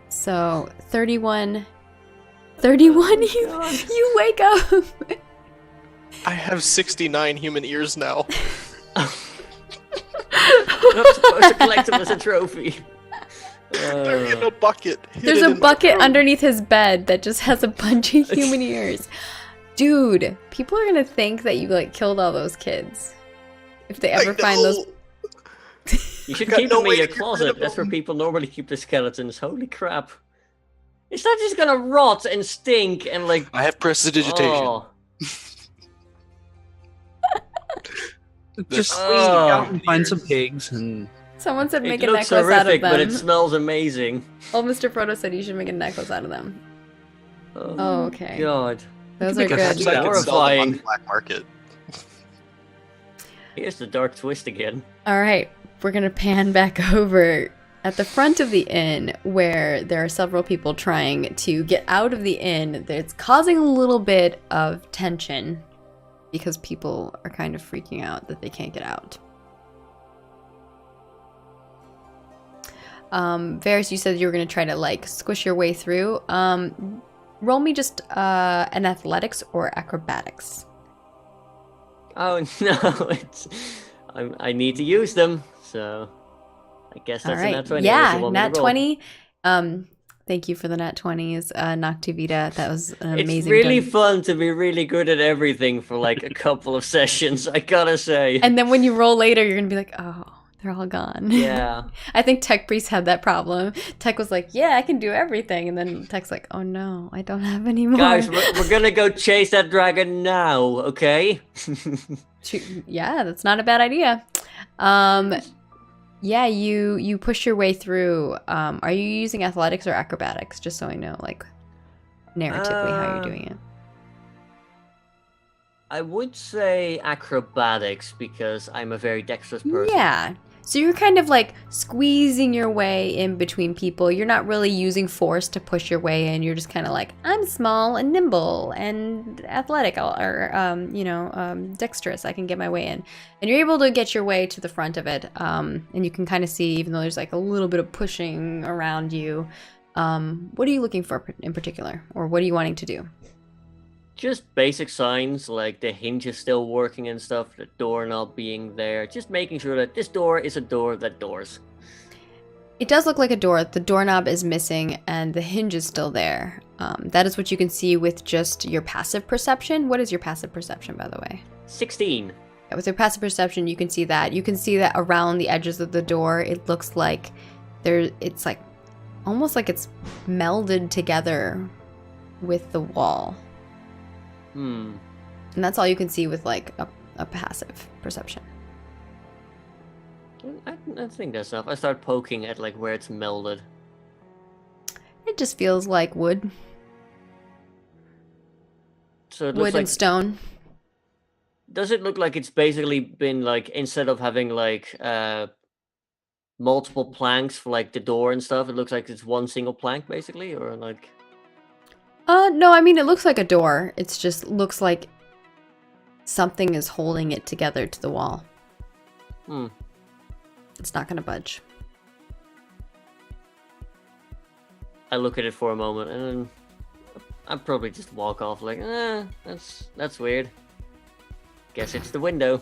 So 31 you wake up. I have 69 human ears now. I'm not supposed to collect them as a trophy. They're in a bucket. There's a bucket underneath his bed that just has a bunch of human ears. Dude, people are gonna think that you killed all those kids. If they ever find those. You should got keep no them in way your to get rid closet. of That's where them. people normally keep the skeletons. Holy crap. Is that just gonna rot and stink and I have prestidigitation. Oh. Just Oh. out and find some pigs and Someone said make It a looks necklace out of horrific, them. but it smells amazing. Oh, Mr. Frodo said you should make a necklace out of them. Oh, okay. God. Those You are can make a good. Perhaps I can sell them on Horrifying. the black market. Here's the dark twist again. All right, we're gonna pan back over at the front of the inn where there are several people trying to get out of the inn. It's causing a little bit of tension because people are kind of freaking out that they can't get out. Varys, you said you were gonna try to like squish your way through. Roll me just an athletics or acrobatics. Oh no, I need to use them, so I guess All that's right. a nat 20. Yeah, nat 20. Thank you for the nat 20s, Noctivita. That was an amazing. It's really done. fun to be really good at everything for like a couple of sessions, I gotta say. And then when you roll later, you're gonna be like, oh, they're all gone. Yeah. I think Tech Priest had that problem. Tech was like, yeah, I can do everything. And then Tech's like, oh no, I don't have any more. Guys, we're gonna go chase that dragon now, okay? Yeah, that's not a bad idea. Yeah, you push your way through. Are you using athletics or acrobatics? Just so I know, like, narratively how you're doing it. I would say acrobatics because I'm a very dexterous person. Yeah. So you're kind of like squeezing your way in between people. You're not really using force to push your way in. You're just kind of like, I'm small and nimble and athletic or dexterous. I can get my way in. And you're able to get your way to the front of it. And you can kind of see, even though there's like a little bit of pushing around you, what are you looking for in particular? Or what are you wanting to do? Just basic signs like the hinge is still working and stuff, the doorknob being there, just making sure that this door is a door that doors. It does look like a door. The doorknob is missing and the hinge is still there. That is what you can see with just your passive perception. What is your passive perception, by the way? 16. Yeah, with your passive perception, you can see that. You can see that around the edges of the door, it looks like it's like almost like it's melded together with the wall. And that's all you can see with like a passive perception. I think that's enough. I start poking at like where it's melded. It just feels like wood. So it Wood looks like, and stone. does it look like it's basically been like, instead of having like multiple planks for like the door and stuff, it looks like it's one single plank basically, or like... No, I mean, it looks like a door. It's just looks like something is holding it together to the wall. It's not gonna budge. I look at it for a moment and then I'll probably just walk off like, that's weird. Guess it's the window.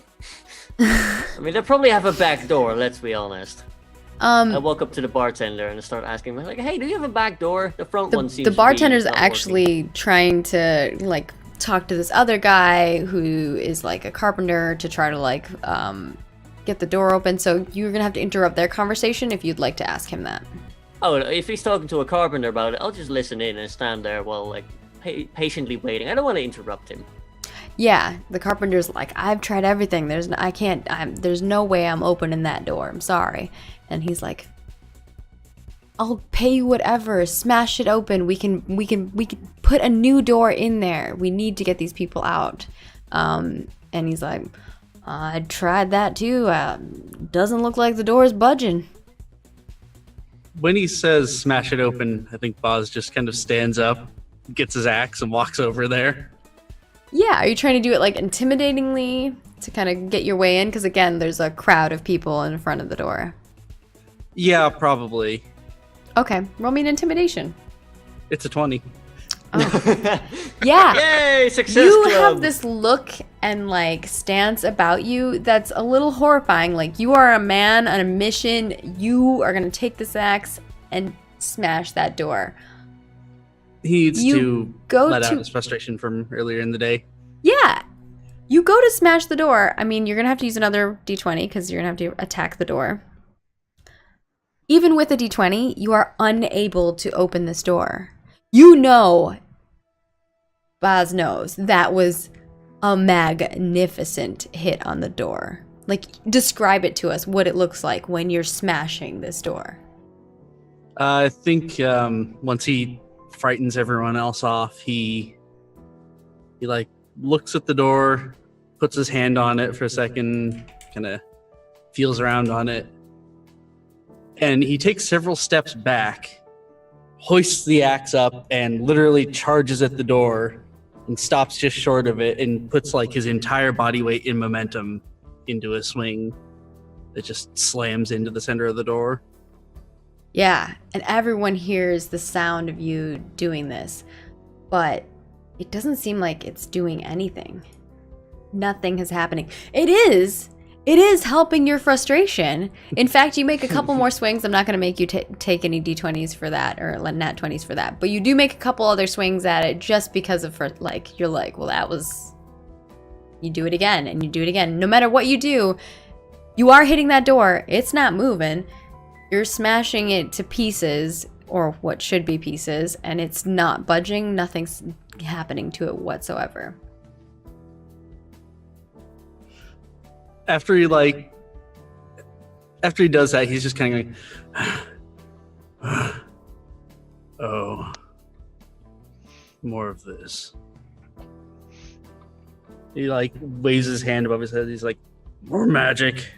I mean, they probably have a back door, let's be honest. I walk up to the bartender and start asking him, like, hey, do you have a back door? The front one seems the bartender's to be not actually working. trying to like talk to this other guy who is like a carpenter to try to like get the door open. So you're gonna have to interrupt their conversation if you'd like to ask him that. Oh, if he's talking to a carpenter about it, I'll just listen in and stand there while like patiently waiting. I don't want to interrupt him. Yeah, the carpenter's like, I've tried everything. There's no way I'm opening that door. I'm sorry. And he's like, I'll pay you whatever. Smash it open. We can put a new door in there. We need to get these people out. And he's like, I tried that too. Doesn't look like the door's budging. When he says smash it open, I think Boz just kind of stands up, gets his axe, and walks over there. Yeah, are you trying to do it like intimidatingly to kind of get your way in? Because again, there's a crowd of people in front of the door. Yeah, probably. Okay, roll me an intimidation. It's a 20. Oh. Yeah. Yay, success You club. have this look and like stance about you that's a little horrifying. Like you are a man on a mission. You are gonna take this axe and smash that door. He needs You to go let to- out his frustration from earlier in the day. Yeah. You go to smash the door. I mean, you're gonna have to use another d20 because you're gonna have to attack the door. Even with a d20, you are unable to open this door. You know, Baz knows that was a magnificent hit on the door. Like, describe it to us, what it looks like when you're smashing this door. I think once he frightens everyone else off, he like looks at the door, puts his hand on it for a second, kind of feels around on it, and he takes several steps back, hoists the axe up, and literally charges at the door and stops just short of it and puts like his entire body weight in momentum into a swing that just slams into the center of the door. Yeah, and everyone hears the sound of you doing this, but it doesn't seem like it's doing anything. Nothing is happening. It is helping your frustration. In fact, you make a couple more swings. I'm not going to make you take any d20s for that or nat 20s for that, but you do make a couple other swings at it just because of, like, you're like, well, that was... You do it again, and you do it again. No matter what you do, you are hitting that door. It's not moving. You're smashing it to pieces, or what should be pieces, and it's not budging. Nothing's happening to it whatsoever. After he does that, he's just kind of like, oh, more of this. He like waves his hand above his head. He's like, more magic.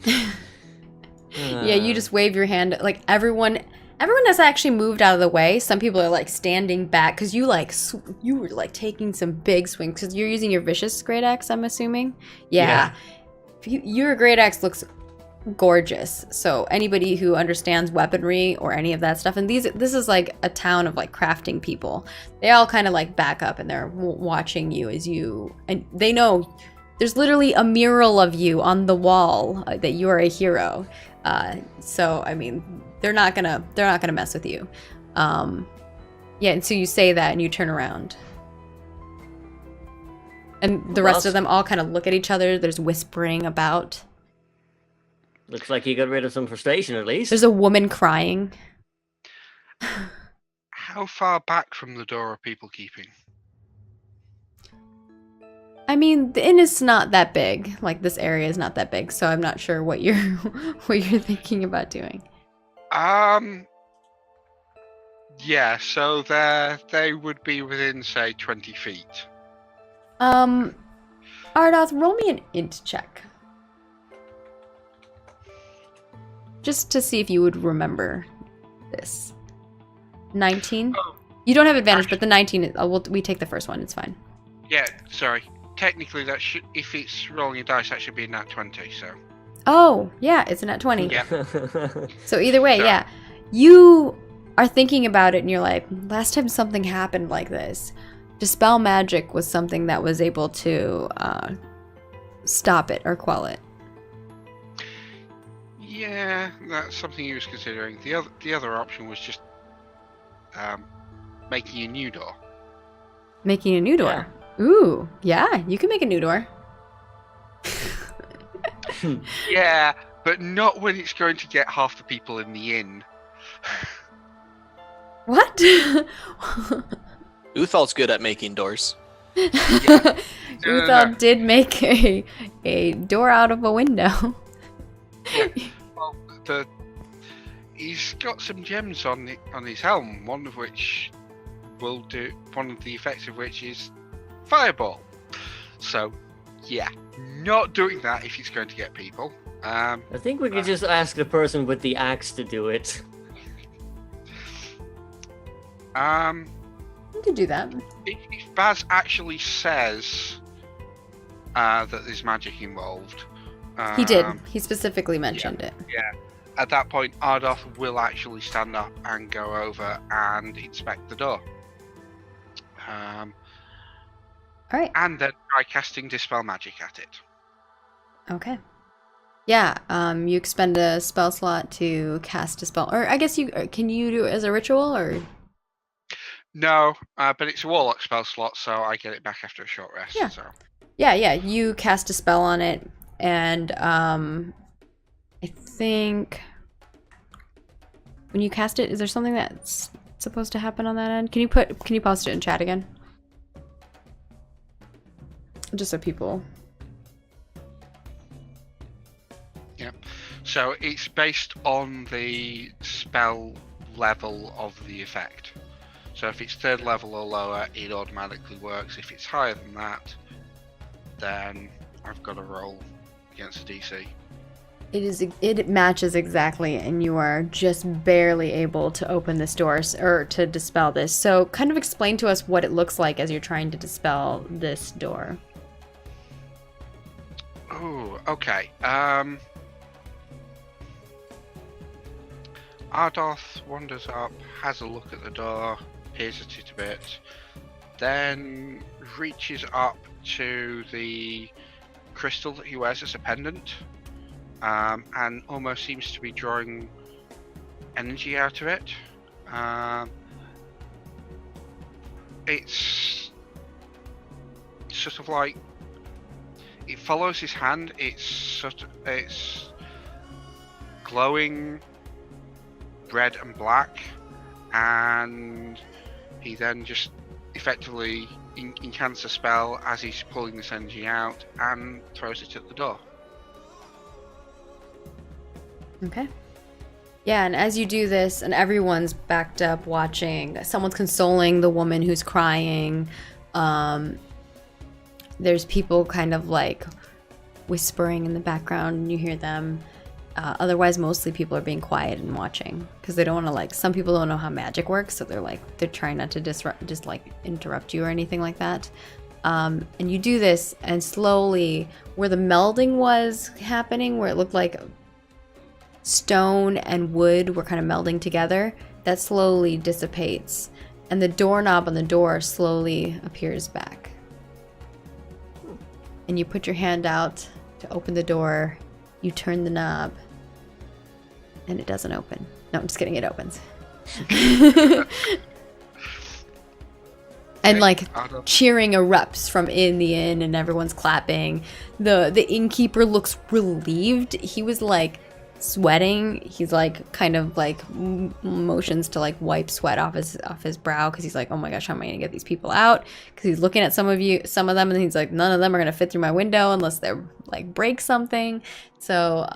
Yeah, you just wave your hand. Like, everyone has actually moved out of the way. Some people are like standing back because you were like taking some big swings because you're using your vicious great axe, I'm assuming. Yeah. Your great axe looks gorgeous. So anybody who understands weaponry or any of that stuff, and this is like a town of like crafting people. They all kind of like back up and they're watching you as you, and they know there's literally a mural of you on the wall that you are a hero. So I mean, they're not gonna mess with you. Yeah, and so you say that and you turn around. And the rest of them all kind of look at each other. There's whispering about. Looks like he got rid of some frustration, at least. There's a woman crying. How far back from the door are people keeping? I mean, the inn is not that big. Like, this area is not that big, so I'm not sure what you're thinking about doing. Yeah, so they would be within, say, 20 feet. Ardoth, roll me an int check. Just to see if you would remember this. 19? Oh, you don't have advantage, but the 19, we take the first one, it's fine. Yeah, sorry. Technically, that should, if it's rolling a dice, that should be a nat 20, so... Oh, yeah, it's a nat 20. Yeah. So either way, Sure. yeah. You are thinking about it and you're like, last time something happened like this, Dispel Magic was something that was able to stop it or quell it. Yeah, that's something he was considering. The other option was just making a new door. Making a new door. Ooh, yeah, you can make a new door. Yeah, but not when it's going to get half the people in the inn. What? Uthal's good at making doors. Uthal did make a door out of a window. Well, he's got some gems on his helm, one of which will do, one of the effects of which is fireball. So, yeah, not doing that if he's going to get people. I think we could just ask the person with the axe to do it. You can do that. If Baz actually says that there's magic involved, He did. He specifically mentioned it. Yeah. At that point, Ardoth will actually stand up and go over and inspect the door. All right. And then try casting Dispel Magic at it. Okay. Yeah. You expend a spell slot to cast a spell, or I guess can you do it as a ritual or? No, but it's a Warlock spell slot, so I get it back after a short rest. Yeah. So. Yeah. You cast a spell on it, and I think when you cast it, is there something that's supposed to happen on that end? Can you post it in chat again? Just so people. So it's based on the spell level of the effect. So if it's 3rd level or lower, it automatically works. If it's higher than that, then I've got to roll against the DC. It matches exactly, and you are just barely able to open this door or to dispel this. So kind of explain to us what it looks like as you're trying to dispel this door. Oh, okay. Ardoth wanders up, has a look at the door, peers at it a bit, then reaches up to the crystal that he wears as a pendant, and almost seems to be drawing energy out of it. It's sort of like it follows his hand. It's glowing red and black, and he then just effectively incants a spell as he's pulling this energy out and throws it at the door. Okay. Yeah, and as you do this, and everyone's backed up watching, someone's consoling the woman who's crying. There's people kind of like whispering in the background, and you hear them. Otherwise, mostly people are being quiet and watching because they don't want to, like, some people don't know how magic works, so they're trying not to interrupt you or anything like that. And you do this, and slowly, where the melding was happening, where it looked like stone and wood were kind of melding together, that slowly dissipates, and the doorknob on the door slowly appears back. And you put your hand out to open the door. You turn the knob, and it doesn't open. No, I'm just kidding. It opens. And like cheering erupts from in the inn, and everyone's clapping. The innkeeper looks relieved. He was like sweating. He's like kind of like motions to like wipe sweat off his brow, because he's like, oh my gosh, how am I gonna get these people out? Because he's looking at some of them, and he's like, none of them are gonna fit through my window unless they're like break something. So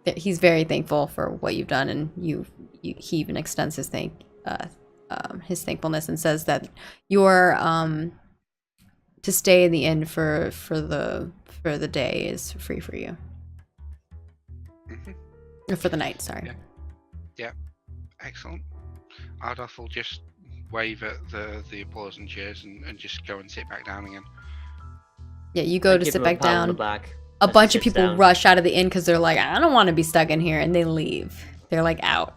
he's very thankful for what you've done, and he even extends his thankfulness and says that you're to stay in the inn for the day is free for you. Or for the night, sorry. Yeah. Excellent. Ardoth will just wave at the applause and cheers and just go and sit back down again. Yeah, you go to Give sit him back a pat on the down. back A as he bunch of sits people down. rush out of the inn because they're like, I don't want to be stuck in here, and they leave. They're like out.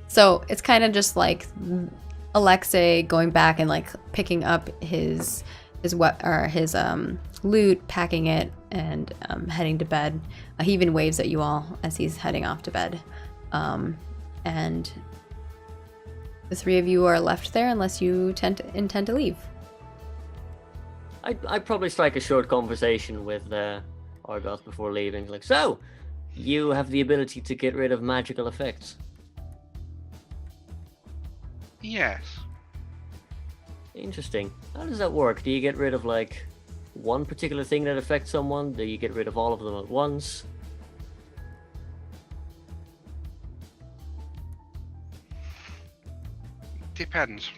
So it's kind of just like Alexei going back and like picking up his loot, packing it, and heading to bed. He even waves at you all as he's heading off to bed. And the three of you are left there unless you intend to leave. I'd probably strike a short conversation with Argoth before leaving. Like, so, you have the ability to get rid of magical effects. Yes. Interesting. How does that work? Do you get rid of, like, one particular thing that affects someone? Do you get rid of all of them at once? Depends.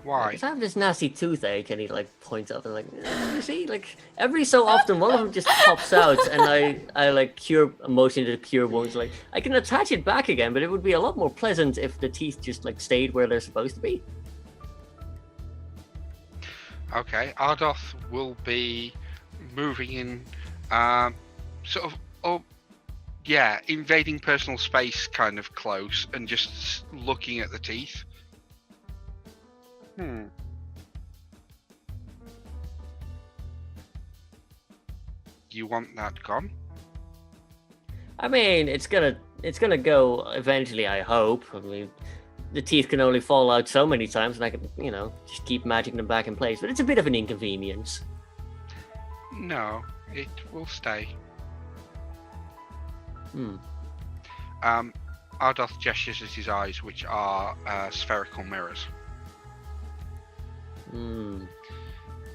Why? Because I have this nasty toothache, and he like points up and like, you see, like every so often one of them just pops out, and I like motion to cure wounds. Like I can attach it back again, but it would be a lot more pleasant if the teeth just like stayed where they're supposed to be. Okay, Ardoth will be moving in, invading personal space, kind of close, and just looking at the teeth. You want that gone? I mean, it's gonna go eventually. I hope. I mean, the teeth can only fall out so many times, and I can, just keep magicking them back in place. But it's a bit of an inconvenience. No, it will stay. Ardoth gestures at his eyes, which are spherical mirrors.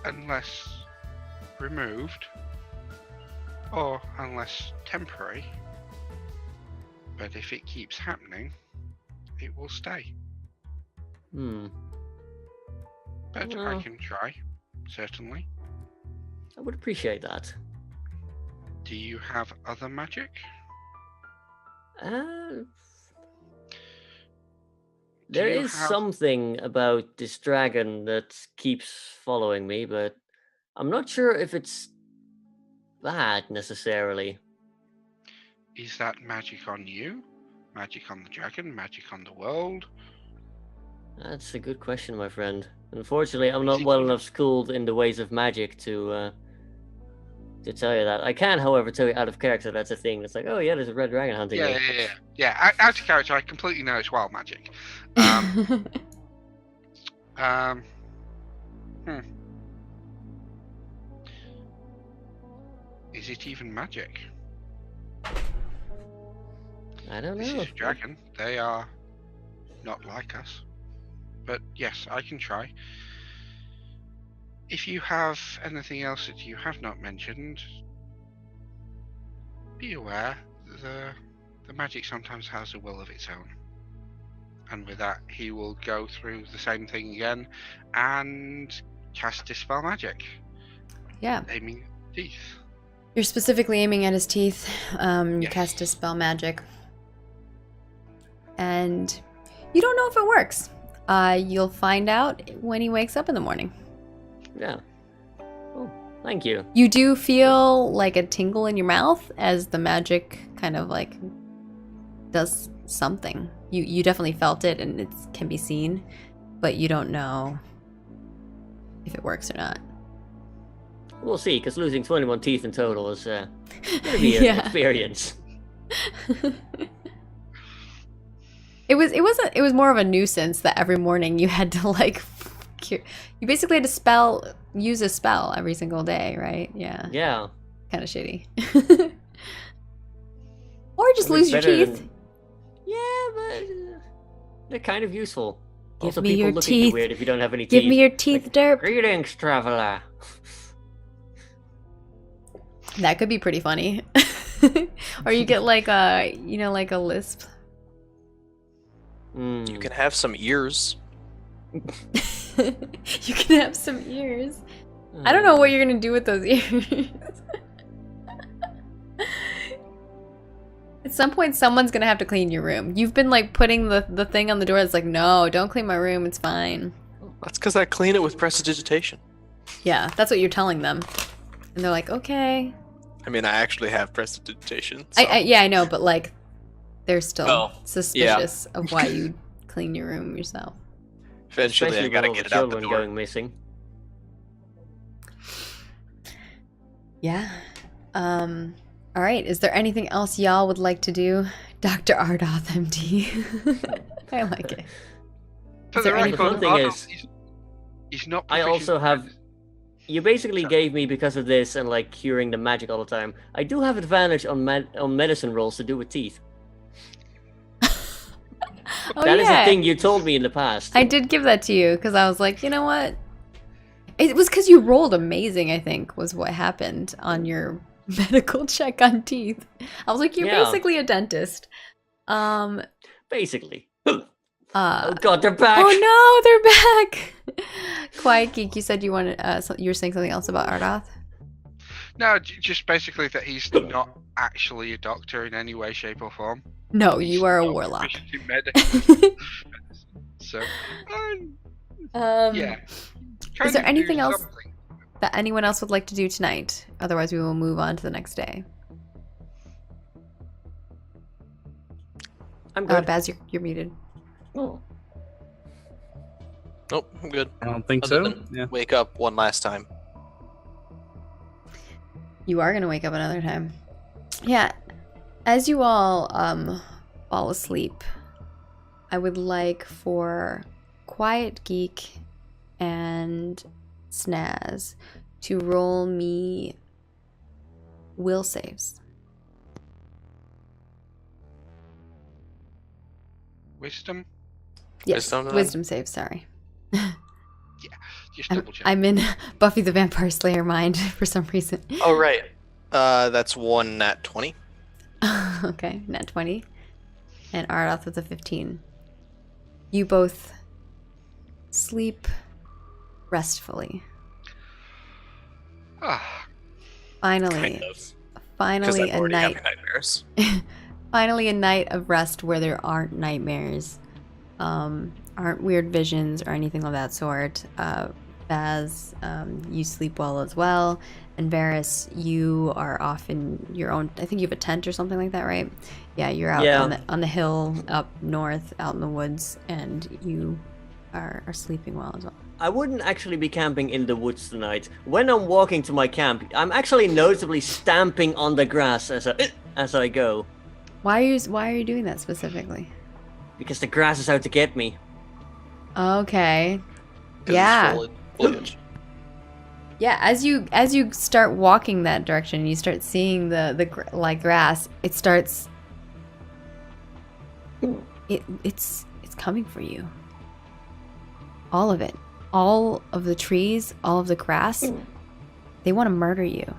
Unless removed, Or unless temporary. But if it keeps happening, it will stay. But I Well, can try, certainly. I would appreciate that. Do you have other magic? There you is have- something about this dragon that keeps following me, but I'm not sure if it's bad necessarily. Is that magic on you? Magic on the dragon? Magic on the world? That's a good question, my friend. Unfortunately, I'm not See- well enough schooled in the ways of magic to tell you that. I can, however, tell you out of character that's a thing. It's like, oh yeah, there's a red dragon hunting me. Yeah. Out of character, I completely know it's wild magic. Is it even magic? I don't This know. is a dragon. They are not like us. But yes, I can try. If you have anything else that you have not mentioned, be aware the magic sometimes has a will of its own. And with that, he will go through the same thing again and cast Dispel Magic, Yeah. aiming teeth. You're specifically aiming at his teeth. You Yes. cast Dispel Magic. And you don't know if it works. You'll find out when he wakes up in the morning. Yeah. Oh, thank you. You do feel like a tingle in your mouth as the magic kind of like does something. You definitely felt it and it can be seen, but you don't know if it works or not. We'll see, because losing 21 teeth in total is gonna be an Yeah. experience. It was more of a nuisance that every morning you had to like you basically had to use a spell every single day, right? Yeah. Yeah. Kind of shitty. Or just I mean, lose your better teeth. than- Yeah, but they're kind of useful. Give Also, me people your look at teeth. you weird if you don't have any teeth. Give me your teeth, derp. Greetings, traveler. That could be pretty funny. Or you get like a, like a lisp. You can have some ears. You can have some ears. I don't know what you're gonna do with those ears. At some point, someone's gonna have to clean your room. You've been like putting the thing on the door that's like, no, don't clean my room. It's fine. That's because I clean it with prestidigitation. Yeah, that's what you're telling them, and they're like, okay. I mean, I actually have prestidigitation. So. I know, but like, they're still Oh, suspicious of why you clean your room yourself. Eventually, Especially I gotta with all get the it out the children door. going missing. Yeah. All right. Is there anything else y'all would like to do, Dr. Ardoth, MD? I like it. For Is the there any- record, The fun thing Arnold, is- he's not. I proficient also in have. medicine. You basically gave me, because of this and like curing the magic all the time, I do have advantage on medicine rolls to do with teeth. Oh, That is yeah. a thing you told me in the past. I did give that to you because I was like, you know what? It was because you rolled amazing, I think, was what happened on your medical check on teeth. I was like, you're Yeah. basically a dentist. Basically. Oh god, they're back! Oh no, they're back! Quiet Geek, you said you wanted, you were saying something else about Ardoth? No, just basically that he's not actually a doctor in any way, shape, or form. No, He's you are a not warlock. proficient in medicine. So, yeah. Is there Kind of anything do else something. that anyone else would like to do tonight? Otherwise, we will move on to the next day. I'm good. Baz, you're muted. Oh. Nope, I'm good. I don't think Other so. than Yeah. wake up one last time. You are gonna wake up another time. Yeah. As you all fall asleep, I would like for Quiet Geek and Snaz to roll me will saves. Wisdom? Yes, Wisdom then? wisdom saves, sorry. Just double check. I'm in Buffy the Vampire Slayer mind for some reason. Oh, right. That's one nat 20. Okay, nat 20. And Ardoth with a 15. You both sleep restfully. Ah, Finally. Kind of. Because Finally I'm a already night. having nightmares. Finally a night of rest where there aren't nightmares. Aren't weird visions or anything of that sort. Baz, you sleep well as well. And Varys, you are off in your own, I think you have a tent or something like that, right? Yeah, you're out Yeah. on the hill up north, out in the woods, and you are sleeping well as well. I wouldn't actually be camping in the woods tonight. When I'm walking to my camp, I'm actually noticeably stamping on the grass as I go. Why are you doing that specifically? Because the grass is out to get me. Okay. 'Cause Yeah. it's foliage. Yeah, as you start walking that direction, you start seeing the grass. It starts. It's coming for you. All of it, all of the trees, all of the grass. They want to murder you.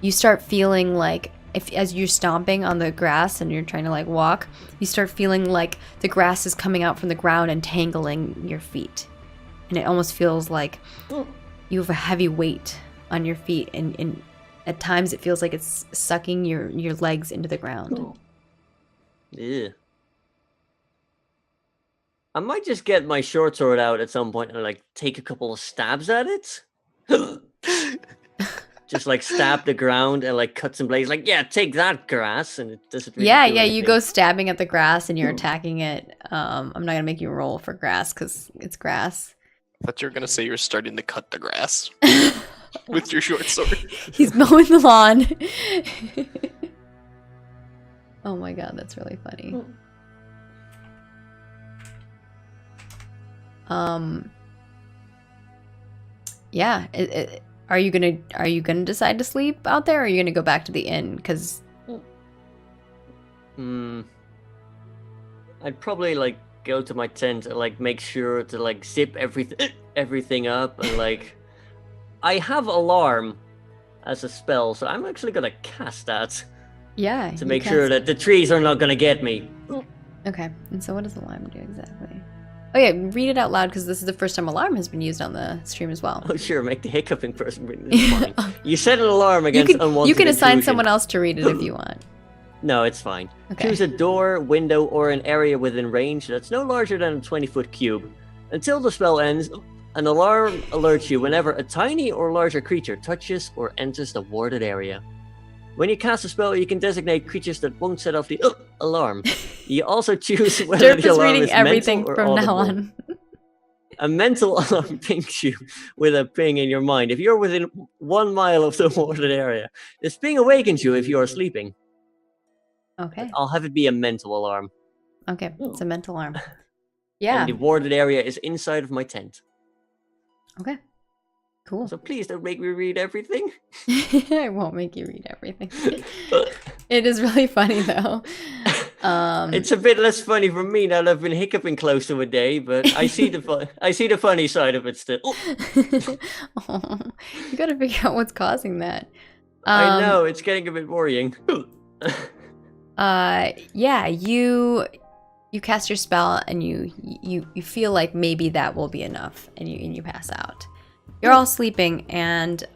You start feeling like as you're stomping on the grass and you're trying to like walk, you start feeling like the grass is coming out from the ground and tangling your feet. And it almost feels like you have a heavy weight on your feet, and at times it feels like it's sucking your legs into the ground. Yeah. I might just get my short sword out at some point and like take a couple of stabs at it. Just like stab the ground and like cut some blades. Like, yeah, take that, grass, and it doesn't. Really Yeah, do you anything. go stabbing at the grass and you're attacking it. I'm not gonna make you roll for grass because it's grass. I thought you were gonna say you're starting to cut the grass with your short sword. He's mowing the lawn. Oh my god, that's really funny. Yeah. Are you gonna decide to sleep out there, or are you gonna go back to the inn? Because I'd probably like go to my tent and like make sure to like zip everything up and like I have alarm as a spell, so I'm actually gonna cast that yeah, to you make cast sure it. that the trees are not gonna get me. Okay. And so what does alarm do exactly? Oh yeah, read it out loud because this is the first time alarm has been used on the stream as well. Oh sure, make the hiccuping person read it. It's fine. You set an alarm against unwanted You can assign intrusion. someone else to read it if you want. No, it's fine. Okay. Choose a door, window, or an area within range that's no larger than a 20-foot cube. Until the spell ends, an alarm alerts you whenever a tiny or larger creature touches or enters the warded area. When you cast a spell, you can designate creatures that won't set off the alarm. You also choose whether Derp the is alarm reading is everything mental or from now audible. on. A mental alarm pings you with a ping in your mind if you're within 1 mile of the warded area. This ping awakens you if you are sleeping. Okay. I'll have it be a mental alarm. Okay. It's a mental alarm. And Yeah. the warded area is inside of my tent. Okay. Cool. So please don't make me read everything. I won't make you read everything. It is really funny though. It's a bit less funny for me now that I've been hiccuping close to a day, but I see the funny side of it still. Oh, you gotta figure out what's causing that. I know, it's getting a bit worrying. Yeah, you cast your spell and you feel like maybe that will be enough, and you pass out. You're all sleeping, and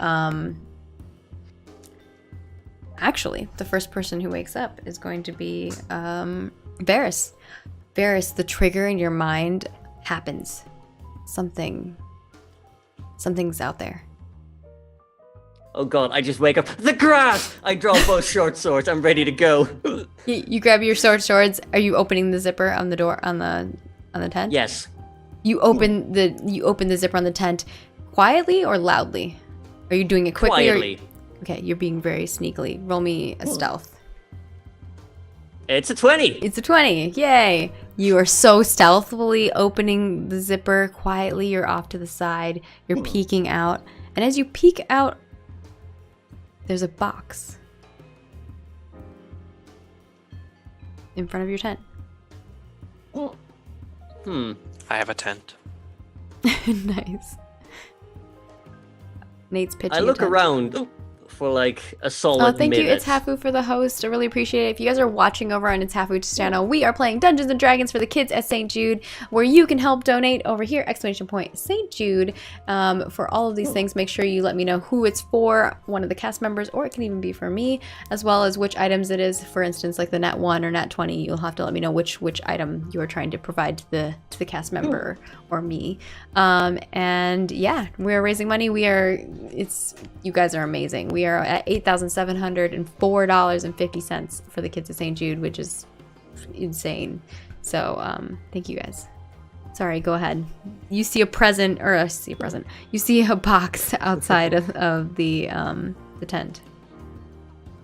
actually, the first person who wakes up is going to be Varys. Varys, the trigger in your mind happens. Something's out there. Oh god, I just wake up. The grass! I draw both short swords. I'm ready to go. You grab your swords. Are you opening the zipper on the door on the tent? Yes. You open the zipper on the tent quietly or loudly? Are you doing it quickly? Quietly. Okay, you're being very sneakily. Roll me a stealth. It's a 20. It's a 20. Yay! You are so stealthily opening the zipper quietly. You're off to the side. You're peeking out. And as you peek out, there's a box in front of your tent. I have a tent. Nice. Nate's pitching. I a look tent. around for like a Oh, solid thank minute. you, It's Hafu, for the host. I really appreciate it. If you guys are watching over on It's Hafu channel, we are playing Dungeons and Dragons for the kids at St Jude, where you can help donate over here, exclamation point St Jude. For all of these things, make sure you let me know who it's for, one of the cast members, or it can even be for me, as well as which items it is. For instance, like the Nat 1 or Nat 20, you'll have to let me know which item you are trying to provide to the cast member or me. And yeah, we're raising money. You guys are amazing. We are at $8,704.50 for the kids at St. Jude, which is insane. So thank you guys. Sorry, go ahead. You see a present, or I see a present. You see a box outside of the tent.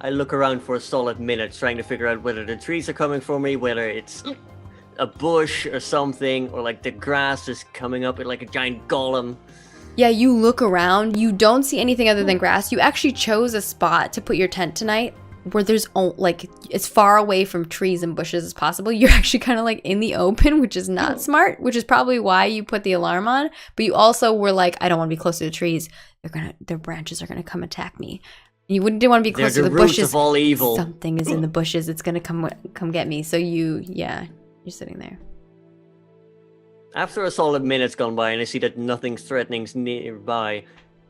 I look around for a solid minute, trying to figure out whether the trees are coming for me, whether it's a bush or something, or like the grass is coming up like a giant golem. Yeah, you look around. You don't see anything other than grass. You actually chose a spot to put your tent tonight where there's like as far away from trees and bushes as possible. You're actually kind of like in the open, which is not smart, which is probably why you put the alarm on. But you also were like, I don't want to be close to the trees. Their branches are gonna come attack me. You didn't want to be close to the roots bushes. of all evil. Something is in the bushes. It's gonna come get me. So you're sitting there. After a solid minute's gone by and I see that nothing threatening's nearby,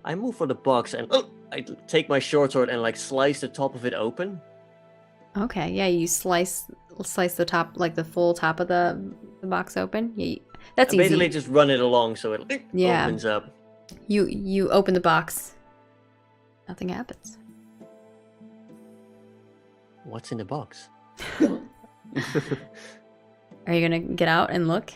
I move for the box and I take my short sword and like slice the top of it open. Okay, yeah, you slice the top, like the full top of the box open. Yeah, that's I easy. basically just run it along so it Yeah. opens up. You open the box. Nothing happens. What's in the box? Are you gonna get out and look?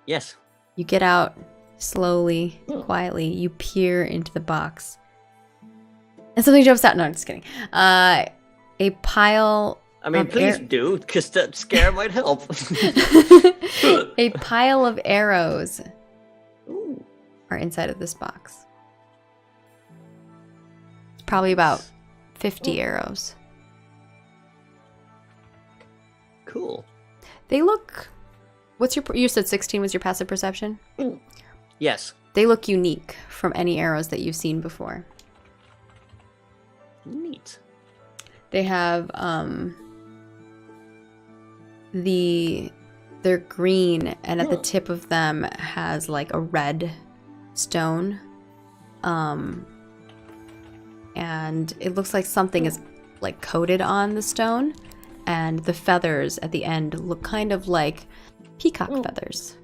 Yes. You get out slowly, quietly. You peer into the box. And something jumps out. No, I'm just kidding. A pile I mean, of please do, because that scare might help. A pile of arrows Ooh. are inside of this box. It's probably about 50 arrows. Cool. They look... you said 16 was your passive perception? Yes. They look unique from any arrows that you've seen before. Neat. They have they're green, and at the tip of them has like a red stone. And it looks like something is like coated on the stone, and the feathers at the end look kind of like peacock feathers.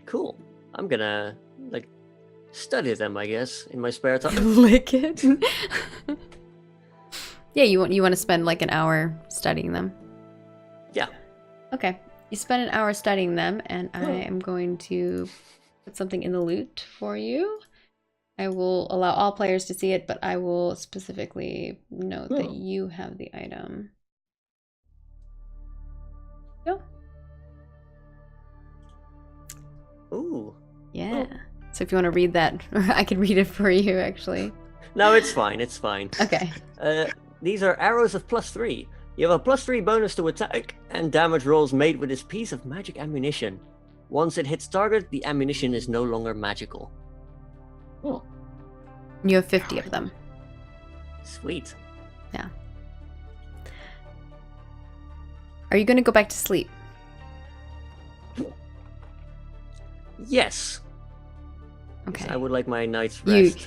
Cool. I'm gonna like study them, I guess, in my spare time. Lick it. Yeah, you want to spend like an hour studying them. Yeah. Okay. You spend an hour studying them, and I am going to put something in the loot for you. I will allow all players to see it, but I will specifically note that you have the item. Go. Ooh. Yeah. So if you want to read that, or I could read it for you, actually. No, it's fine. It's fine. Okay. These are arrows of +3. You have a +3 bonus to attack and damage rolls made with this piece of magic ammunition. Once it hits target, the ammunition is no longer magical. You have 50 of them. Sweet. Yeah. Are you going to go back to sleep? Yes. Okay. I would like my night's rest.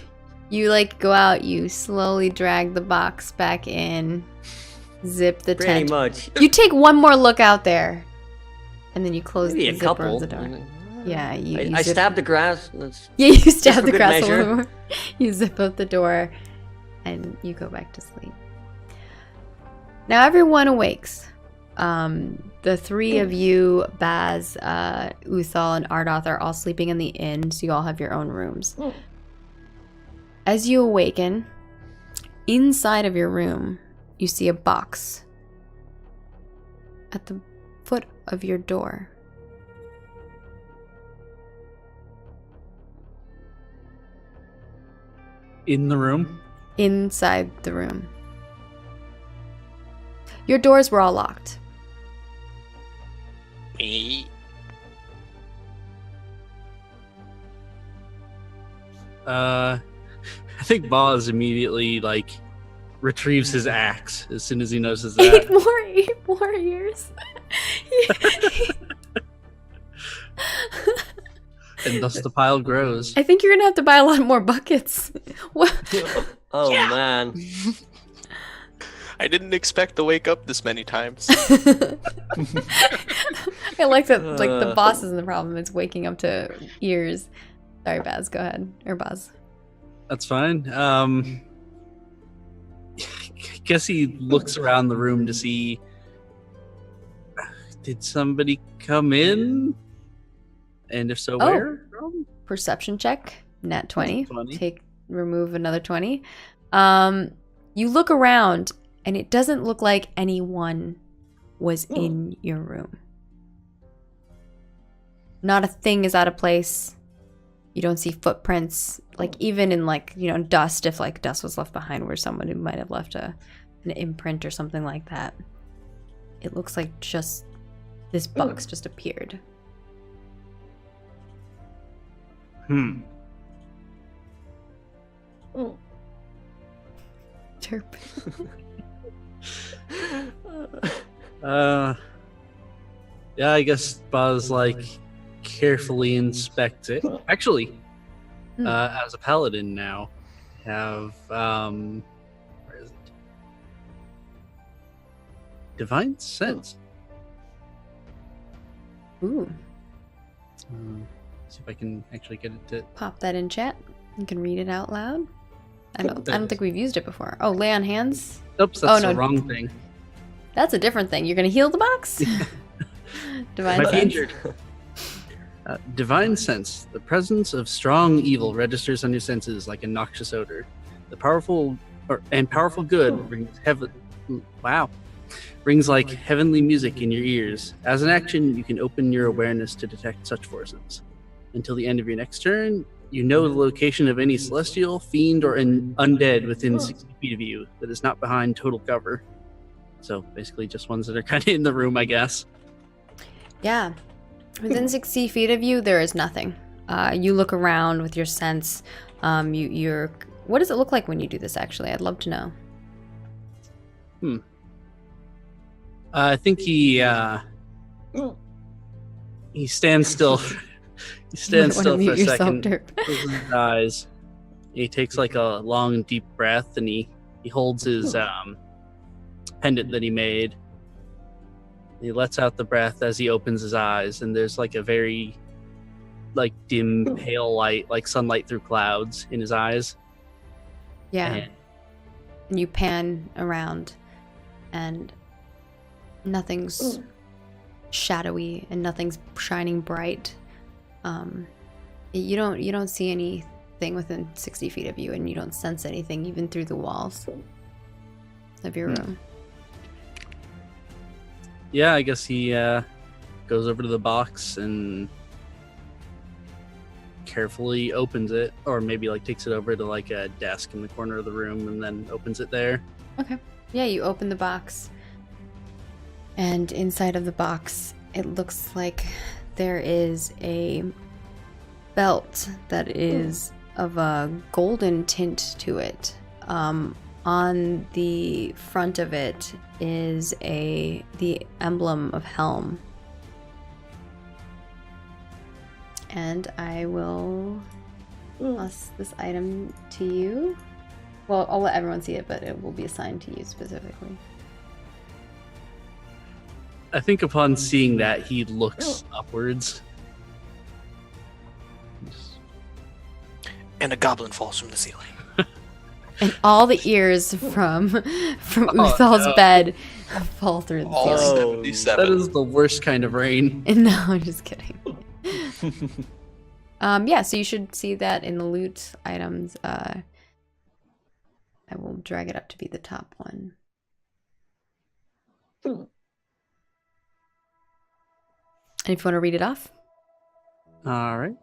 You like go out, you slowly drag the box back in, zip the Pretty tent. much. You take one more look out there, and then you close Maybe the a zipper couple. of the door. Yeah, you I zip- stab the grass. That's Yeah, you stab for the good grass a measure. little more. You zip up the door, and you go back to sleep. Now everyone awakes. The three of you, Baz, Uthal, and Ardoth, are all sleeping in the inn, so you all have your own rooms. As you awaken, inside of your room, you see a box at the foot of your door. In the room? Inside the room. Your doors were all locked. I think Boz immediately like retrieves his axe as soon as he notices that. Eight more ears. And thus the pile grows. I think you're gonna have to buy a lot more buckets. What? Oh man. I didn't expect to wake up this many times. I like that. Like the boss isn't the problem; it's waking up to ears. Sorry, Baz. Go ahead, or Baz. That's fine. I guess he looks around the room to see. Did somebody come in? And if so, where? Perception check. Nat 20. 20. Remove another 20. You look around, and it doesn't look like anyone was in your room. Not a thing is out of place. You don't see footprints, like even in dust, if like dust was left behind where someone who might have left an imprint or something like that. It looks like just this box just appeared. Derp. Yeah, I guess Buzz carefully inspects it. Actually, as a paladin now, have where is it? Divine sense. Ooh. See if I can actually get it to Pop that in chat. You can read it out loud. I don't think we've used it before. Oh, lay on hands. Oops, that's the wrong thing. That's a different thing. You're gonna heal the box. Divine Might be sense. injured. Divine sense. The presence of strong evil registers on your senses like a noxious odor. The powerful good brings like heavenly music in your ears. As an action, you can open your awareness to detect such forces. Until the end of your next turn, you know the location of any celestial, fiend, or undead within 60 feet of you that is not behind total cover. So basically just ones that are kind of in the room, I guess. Yeah. Within 60 feet of you, there is nothing. You look around with your sense. You're. What does it look like when you do this, actually? I'd love to know. I think he stands still. He stands still for a second. Closes his eyes. He takes like a long, deep breath, and he holds his pendant that he made. He lets out the breath as he opens his eyes, and there's like a very dim, pale light, like sunlight through clouds in his eyes. Yeah. And you pan around, and nothing's shadowy, and nothing's shining bright. You don't see anything within 60 feet of you, and you don't sense anything even through the walls of your room. Yeah, I guess he goes over to the box and carefully opens it, or maybe takes it over to a desk in the corner of the room and then opens it there. Okay. Yeah, you open the box, and inside of the box, it looks like there is a belt that is of a golden tint to it. On the front of it is the emblem of Helm. And I will toss this item to you. Well, I'll let everyone see it, but it will be assigned to you specifically. I think upon seeing that, he looks upwards. And a goblin falls from the ceiling. And all the ears from Uthal's bed fall through the All ceiling. 77. That is the worst kind of rain. No, I'm just kidding. Yeah, so you should see that in the loot items. I will drag it up to be the top one. And if you want to read it off. All right.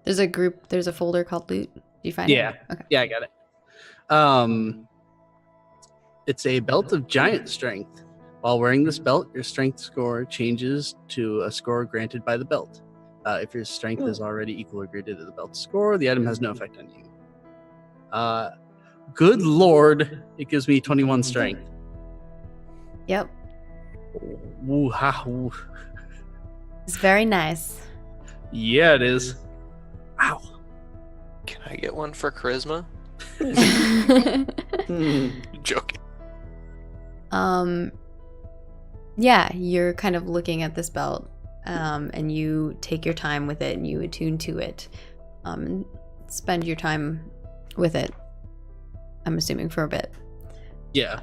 There's a folder called loot. Do you find Yeah. it? Okay. Yeah, I got it. It's a belt of giant strength. While wearing this belt, your strength score changes to a score granted by the belt. If your strength is already equal or greater to the belt's score, the item has no effect on you. Good lord, it gives me 21 strength. Yep. Ooh, ha, ooh. It's very nice. Yeah, it is. Ow. Can I get one for charisma? Joking. Yeah, you're kind of looking at this belt, and you take your time with it and you attune to it. And spend your time with it, I'm assuming, for a bit. Yeah.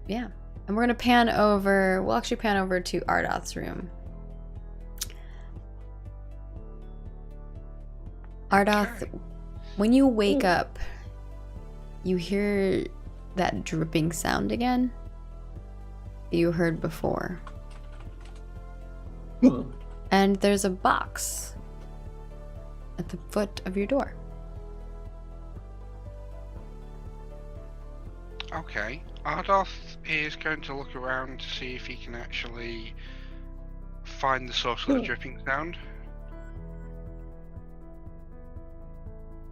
Yeah. And we're gonna pan over, we'll actually pan over to Ardoth's room. Ardoth, when you wake up, you hear that dripping sound again that you heard before. And there's a box at the foot of your door. Okay. Ardoth is going to look around to see if he can actually find the source of the dripping sound.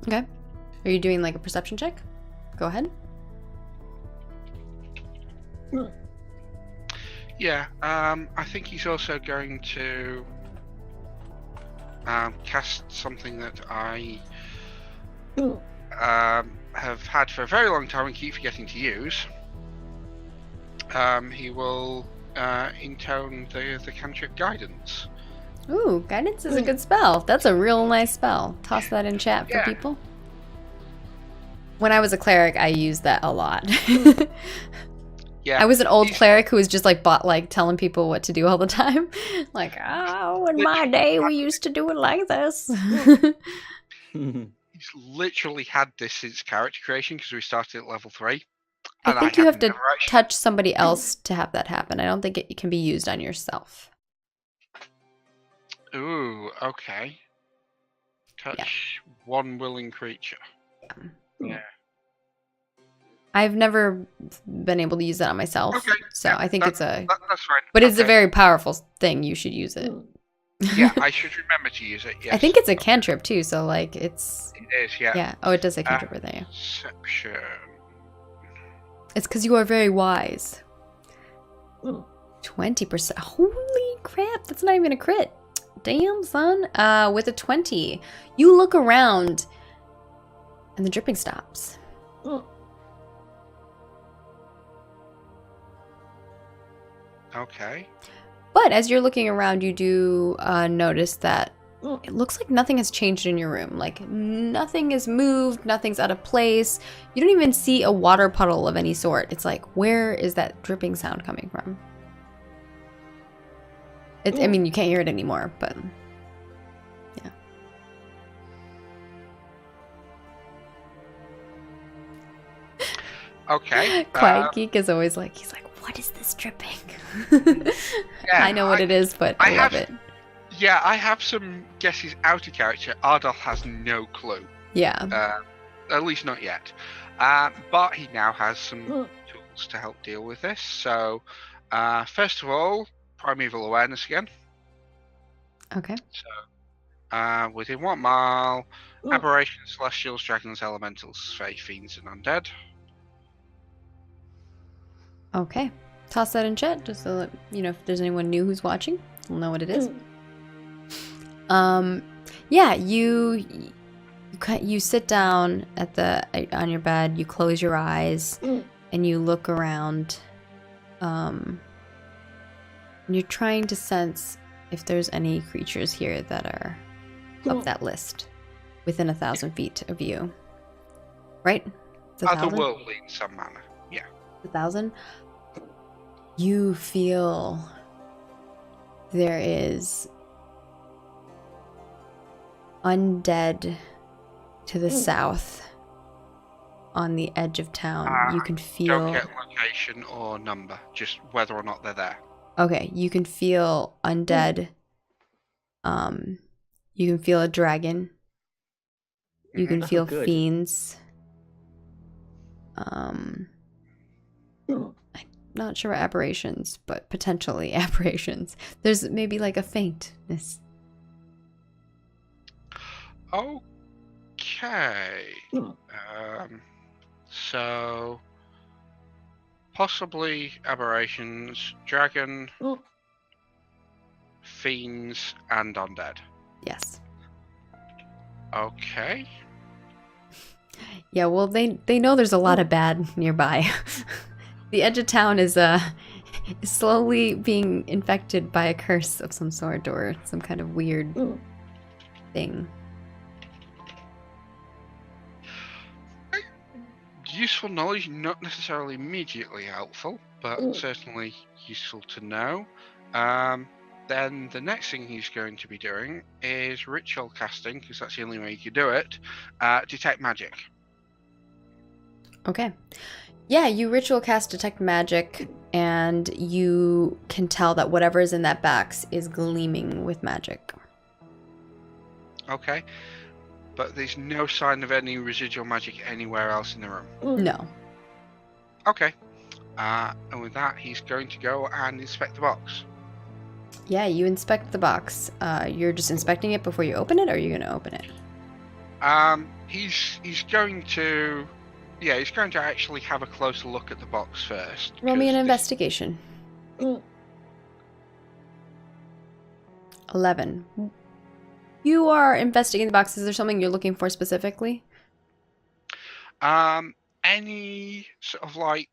Okay. Are you doing like a perception check? Go ahead. Yeah, I think he's also going to cast something that I have had for a very long time and keep forgetting to use. He will intone the cantrip guidance. Ooh, guidance is a good spell. That's a real nice spell. Toss that in chat for people. When I was a cleric, I used that a lot. Yeah, I was an old cleric who was just like telling people what to do all the time. Like, oh, in my day, we used to do it like this. He's literally had this since character creation because we started at level 3. I And think you have to never actually- touch somebody else to have that happen. I don't think it can be used on yourself. Ooh, okay. Touch one willing creature. Yeah. I've never been able to use that on myself. Okay, So yeah, I think it's a... That's fine. But it's a Okay. very powerful thing. You should use it. Yeah, I should remember to use it, yes. I think it's a cantrip too, so like it's... It is, yeah. Yeah. Oh, it does say cantrip right there. Perception. It's because you are very wise. 20%. Holy crap, that's not even a crit. Damn, son. With a 20, you look around and the dripping stops. Okay. But as you're looking around, you do notice that it looks like nothing has changed in your room. Like nothing is moved, nothing's out of place. You don't even see a water puddle of any sort. It's like, where is that dripping sound coming from? I mean, you can't hear it anymore, but yeah. Okay. Quiet Geek is always like, he's like, what is this dripping? Yeah, I know what it is, but I love it. Yeah, I have some guesses out of character. Ardoth has no clue. Yeah. At least not yet. But he now has some tools to help deal with this. So, first of all, primeval awareness again. Okay. So, within 1 mile, aberrations, celestials, dragons, elementals, fae, fiends, and undead. Okay. Toss that in chat just so that, you know, if there's anyone new who's watching, we'll know what it is. Yeah, you sit down on your bed, you close your eyes, and you look around. And you're trying to sense if there's any creatures here that are up that list within 1,000 feet of you. Right? It's 1,000? Otherworldly in some manner. Yeah. 1,000? You feel there is undead to the south on the edge of town. You can feel... Don't get location or number, just whether or not they're there. Okay, you can feel undead. You can feel a dragon. You can feel good. fiends. not sure what aberrations, but potentially aberrations. There's maybe like a faintness. Okay. So possibly aberrations, dragon, fiends, and undead. Yes. Okay. Yeah, well, they know there's a lot of bad nearby. The edge of town is slowly being infected by a curse of some sort or some kind of weird thing. Useful knowledge, not necessarily immediately helpful, but certainly useful to know. Then the next thing he's going to be doing is ritual casting, because that's the only way you can do it. Detect magic. Okay. Yeah, you ritual cast detect magic, and you can tell that whatever is in that box is gleaming with magic. Okay. But there's no sign of any residual magic anywhere else in the room. No. Okay. And with that, he's going to go and inspect the box. Yeah, you inspect the box. You're just inspecting it before you open it, or are you going to open it? He's going to... Yeah, he's going to actually have a closer look at the box first. Roll me an 'cause investigation. 11. You are investigating the box. Is there something you're looking for specifically? Any sort of like...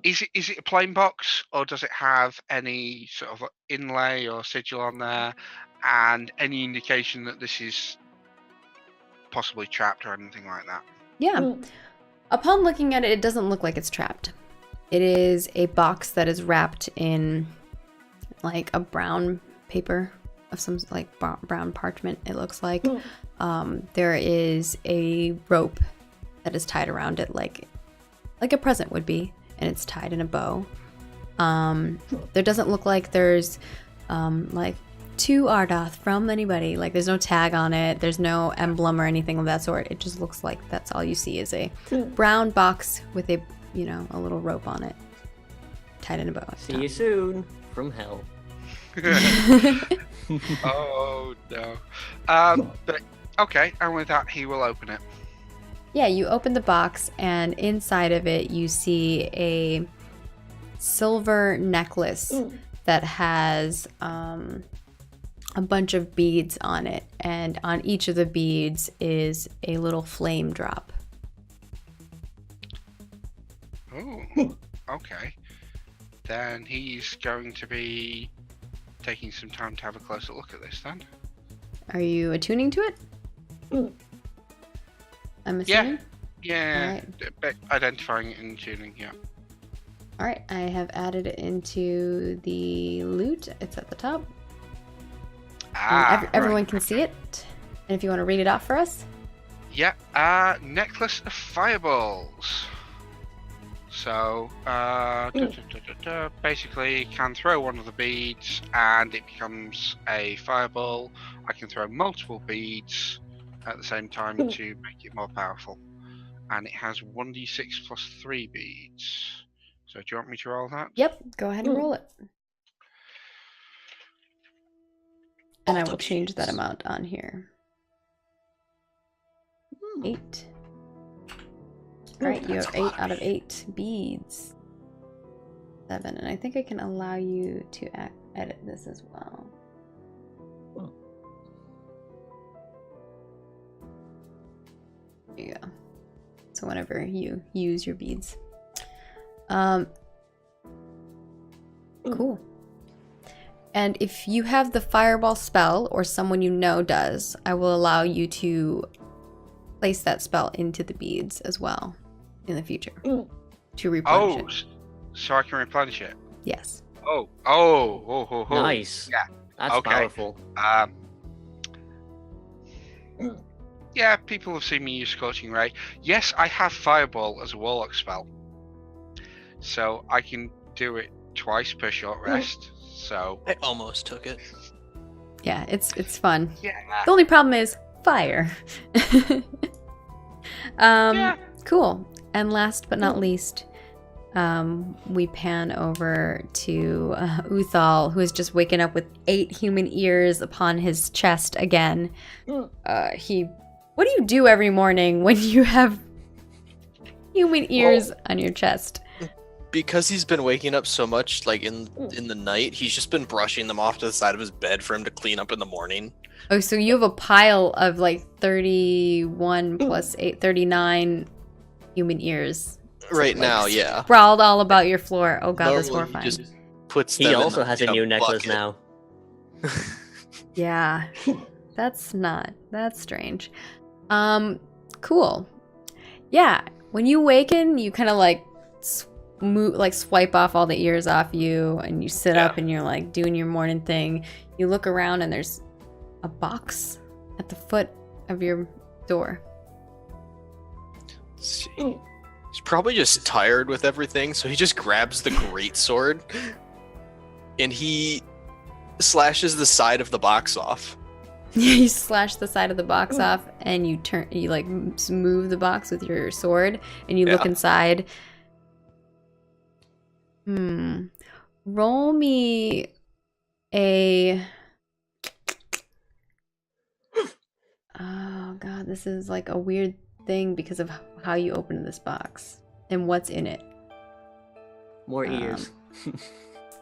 Is it a plain box, or does it have any sort of inlay or sigil on there, and any indication that this is possibly trapped or anything like that? Yeah. Upon looking at it, it doesn't look like it's trapped. It is a box that is wrapped in like a brown paper of some like brown parchment, it looks like. There is a rope that is tied around it like a present would be, and it's tied in a bow. There doesn't look like there's like to Ardoth from anybody. Like there's no tag on it, there's no emblem or anything of that sort. It just looks like that's all you see is a brown box with a, you know, a little rope on it tied in a bow. See you soon from hell. Oh no. But okay, and with that he will open it. Yeah, you open the box, and inside of it you see a silver necklace that has a bunch of beads on it, and on each of the beads is a little flame drop. Oh, okay. Then he's going to be taking some time to have a closer look at this then. Are you attuning to it? I'm assuming? Yeah, Alright. identifying it and tuning, yeah. Alright, I have added it into the loot. It's at the top. Everyone can see it. And if you want to read it off for us. Yeah, necklace of fireballs. So, basically, can throw one of the beads and it becomes a fireball. I can throw multiple beads at the same time to make it more powerful. And it has 1d6 plus 3 beads. So, do you want me to roll that? Yep, go ahead and roll it. And I will change that amount on here. 8. Alright, you have 8 out of 8 beads. 7, and I think I can allow you to edit this as well. There you go. So whenever you use your beads. Cool. And if you have the fireball spell, or someone you know does, I will allow you to place that spell into the beads as well in the future to replenish it. So I can replenish it? Yes. Oh. Nice. Yeah. That's Okay. powerful. Yeah, people have seen me use Scorching Ray. Yes, I have Fireball as a Warlock spell. So I can do it twice per short rest. So I almost took it. Yeah, it's fun. yeah. The only problem is fire. Yeah. Cool. And last but not least, we pan over to Uthal, who is just waking up with 8 human ears upon his chest again. What do you do every morning when you have human ears on your chest? Because he's been waking up so much, like in the night, he's just been brushing them off to the side of his bed for him to clean up in the morning. Oh, so you have a pile of like 31 plus 8, 39 human ears. Right like, now, yeah. Sprawled all about your floor. Oh god, that's Normally, horrifying. he just puts He them in also has a new necklace bucket. now. Yeah, that's strange. Cool. Yeah, when you waken, you kind of like swipe off all the ears off you, and you sit up and you're like doing your morning thing. You look around and there's a box at the foot of your door. Let's see. He's probably just tired with everything, so he just grabs the greatsword and he slashes the side of the box off. You slash the side of the box off, and you like move the box with your sword, and you look inside. Roll me a. Oh god, this is like a weird thing because of how you open this box and what's in it. More ears.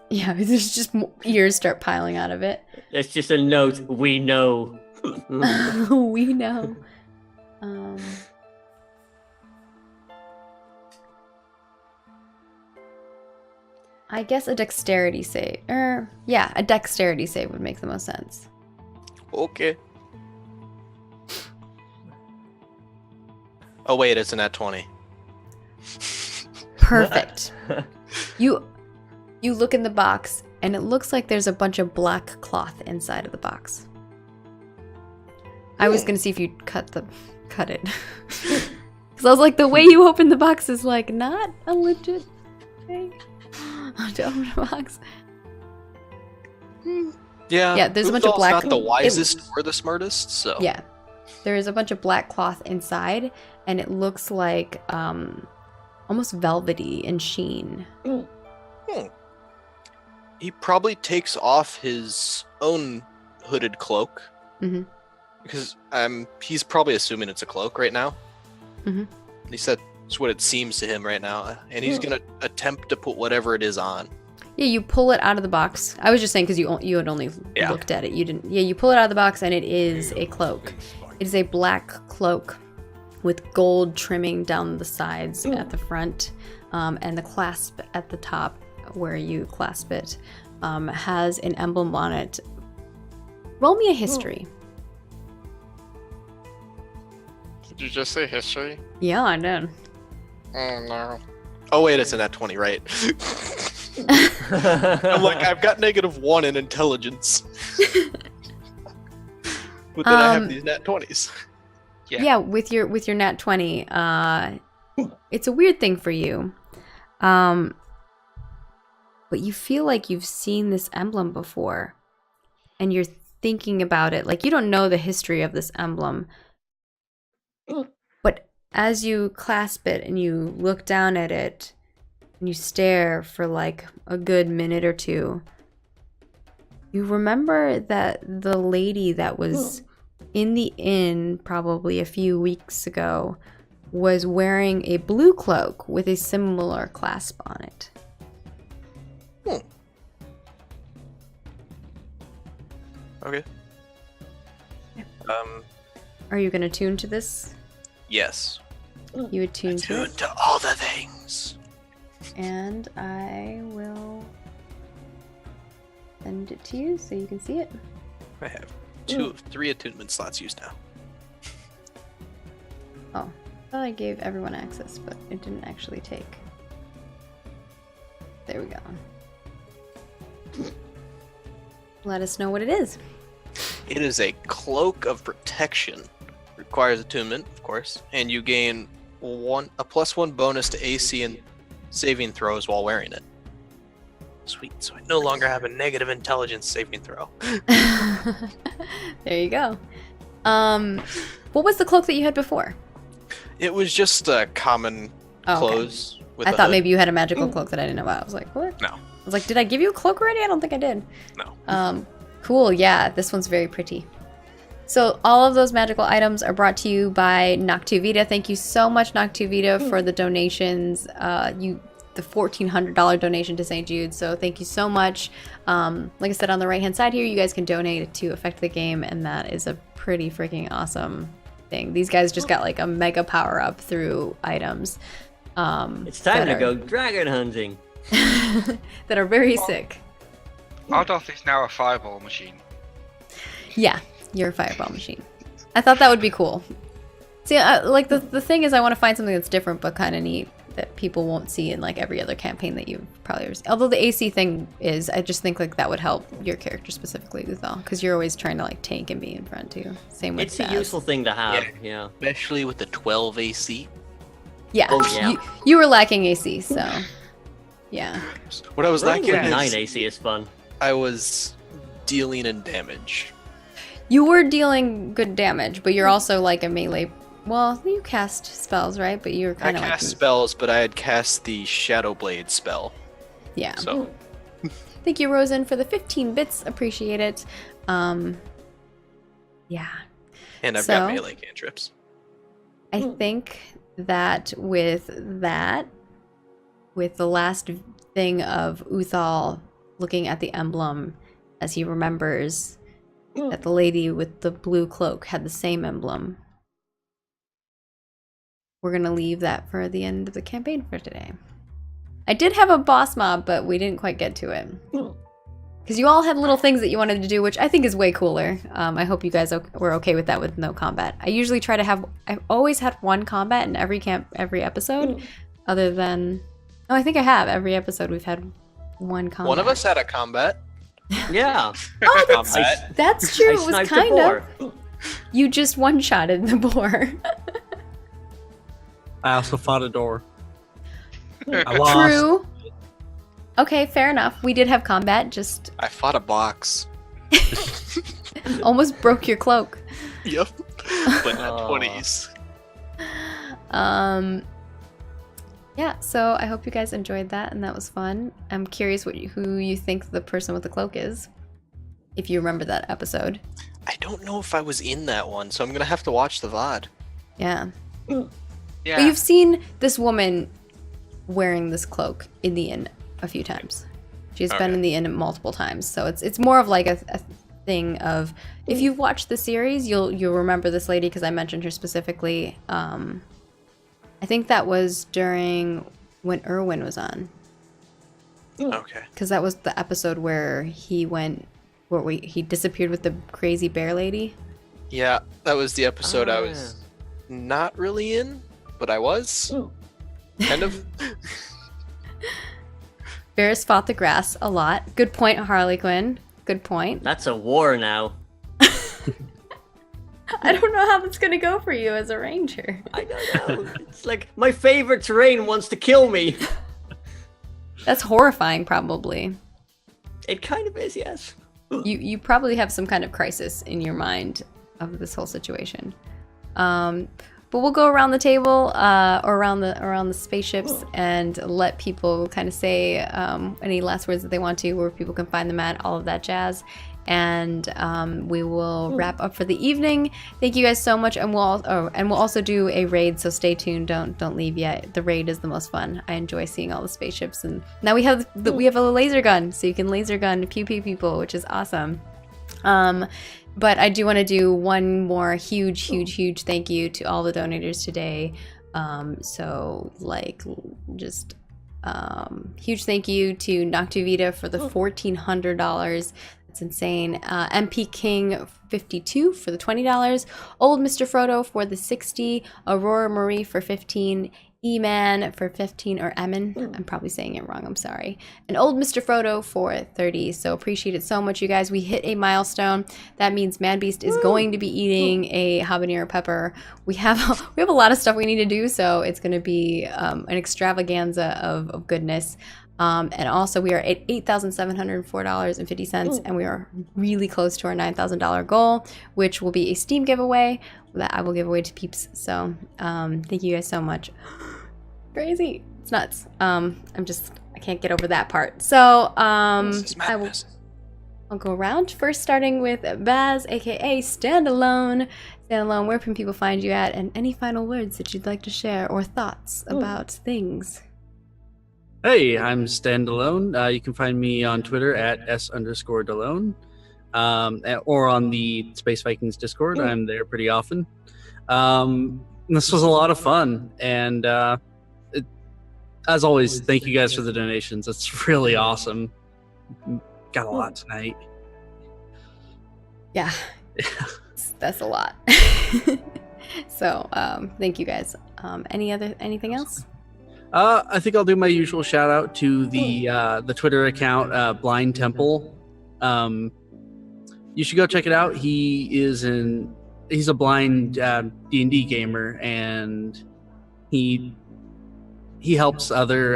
Yeah, there's just more ears start piling out of it. It's just a note. We know. We know. I guess a dexterity save. Yeah, a dexterity save would make the most sense. Okay. Oh wait, it's an at 20. Perfect. You look in the box, and it looks like there's a bunch of black cloth inside of the box. I was gonna see if you'd cut it. Because I was like, the way you open the box is like not a legit thing to open a box. Yeah, there's a bunch of black. Not the wisest or the smartest, so Yeah, there is a bunch of black cloth inside, and it looks like almost velvety in sheen. He probably takes off his own hooded cloak. Mm-hmm. Because he's probably assuming it's a cloak right now. Mm-hmm. At least that's what it seems to him right now. And he's going to attempt to put whatever it is on. Yeah, you pull it out of the box. I was just saying because you had only looked at it. You didn't. Yeah, you pull it out of the box, and it is a cloak. It is a black cloak with gold trimming down the sides at the front, and the clasp at the top where you clasp it has an emblem on it. Roll me a history. Did you just say history? Yeah, I did. Oh no. Oh wait, it's an at 20, right? I'm like, I've got -1 in intelligence. But then I have these nat 20s. Yeah, with your nat 20, it's a weird thing for you. But you feel like you've seen this emblem before, and you're thinking about it. Like, you don't know the history of this emblem, but as you clasp it and you look down at it and you stare for like a good minute or two, you remember that the lady that was in the inn probably a few weeks ago was wearing a blue cloak with a similar clasp on it. Okay. Are you going to tune to this? Yes. You would tune to Tune it, to all the things. and I will send it to you so you can see it. I have 2 of 3 attunement slots used now. Oh, I thought I gave everyone access, but it didn't actually take. There we go. Let us know what it is. It is a cloak of protection. Requires attunement, of course, and you gain a +1 bonus to AC and saving throws while wearing it. Sweet, so I no longer have a negative intelligence saving throw. There you go. What was the cloak that you had before? It was just common Oh, okay. clothes, with I the thought hood. maybe you had a magical cloak that I didn't know about. I was like, what? No. I was like, did I give you a cloak already? I don't think I did. No. Cool. Yeah, this one's very pretty. So all of those magical items are brought to you by Noctuvita. Thank you so much, Noctuvita, for the donations. The $1,400 donation to St. Jude. So thank you so much. Like I said, on the right-hand side here, you guys can donate to affect the game, and that is a pretty freaking awesome thing. These guys just got like a mega power-up through items. It's time to go dragon hunting. that are very sick. Ardolph is now a fireball machine. Yeah, you're a fireball machine. I thought that would be cool. See, like the thing is, I want to find something that's different but kind of neat that people won't see in like every other campaign that you've probably ever seen. Although the AC thing is, I just think like that would help your character specifically, Uthal, because you're always trying to like tank and be in front too. Same with It's Baz. a useful thing to have. Yeah. Especially with the 12 AC. Yeah, Oh, yeah. You were lacking AC, so yeah. What I was Running lacking with 9 is AC is fun. I was dealing in damage. You were dealing good damage, but you're also like a melee. Well, you cast spells, right? But you're I kind of like cast spells, but I had cast the Shadow Blade spell. yeah. So Thank you, Rosen, for the 15 bits. Appreciate it. Yeah. and I've So- got melee cantrips. I think that with the last thing of Uthal looking at the emblem as he remembers that the lady with the blue cloak had the same emblem, we're going to leave that for the end of the campaign for today. I did have a boss mob, but we didn't quite get to it. Because you all had little things that you wanted to do, which I think is way cooler. I hope you guys were okay with that with no combat. I usually try to have... I've always had one combat in every episode, other than... Oh, I think I have. Every episode we've had one combat. One of us had a combat. Yeah. Oh, Combat. that's true. I It was sniped a kind boar. of... You just one-shotted the boar. I also fought a door. I lost. True. Okay, fair enough. We did have combat, just I fought a box. almost broke your cloak. Yep. But not Aw. 20s. Yeah, so I hope you guys enjoyed that, and that was fun. I'm curious who you think the person with the cloak is, if you remember that episode. I don't know if I was in that one, so I'm gonna have to watch the VOD. Yeah. Yeah. But you've seen this woman wearing this cloak in the inn a few times. She's been Okay. in the inn multiple times, so it's more of like a thing of, if you've watched the series, you'll remember this lady because I mentioned her specifically. I think that was during when Erwin was on, Okay. because that was the episode where he disappeared with the crazy bear lady. Yeah, that was the episode I Ah, was not really in, but I was. Kind of. Varys fought the grass a lot. Good point, Harley Quinn. Good point. That's a war now. I don't know how that's gonna go for you as a ranger. I don't know. It's like my favorite terrain wants to kill me. That's horrifying, probably. It kind of is, yes. You probably have some kind of crisis in your mind of this whole situation. But we'll go around the table or around the spaceships and let people kind of say any last words that they want to, where people can find them at, all of that jazz. And we will wrap up for the evening. Thank you guys so much, and we'll also do a raid. So stay tuned. Don't leave yet. The raid is the most fun. I enjoy seeing all the spaceships, and now we have a laser gun, so you can laser gun pew pew people, which is awesome. But I do want to do one more huge thank you to all the donators today. Huge thank you to Noctuvita for the $1,400. That's insane. MP King 52 for the $20. Old Mr. Frodo for the 60. Aurora Marie for 15. E-Man for 15, or Emin. I'm probably saying it wrong, I'm sorry. And Old Mr. Frodo for 30. So appreciate it so much, you guys. We hit a milestone. That means Madbeast is going to be eating a habanero pepper. We have a lot of stuff we need to do, so it's going to be an extravaganza of goodness. And also we are at $8,704.50, and we are really close to our $9,000 goal, which will be a Steam giveaway that I will give away to peeps. So thank you guys so much. Crazy. It's nuts. I can't get over that part. So This is madness. I'll go around first, starting with Baz, aka Standalone. Standalone, where can people find you at, and any final words that you'd like to share or thoughts about things? Hey, I'm Standalone. You can find me on Twitter at S_Dalone, or on the Space Vikings Discord. I'm there pretty often. This was a lot of fun, and as always, thank you guys for the donations. It's really awesome. Got a lot tonight. Yeah, that's a lot. So, thank you guys. Anything else? I think I'll do my usual shout out to the Twitter account Blind Temple. You should go check it out. He's a blind D&D gamer, and he helps other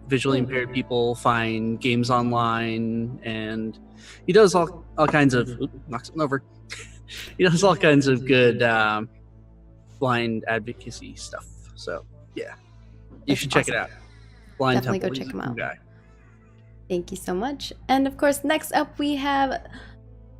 visually impaired people find games online, and he does all kinds of knock something over. He does all kinds of good blind advocacy stuff. So yeah, you should check it out. Blind Definitely Temple. go check him out. Guy. Thank you so much. And of course, next up we have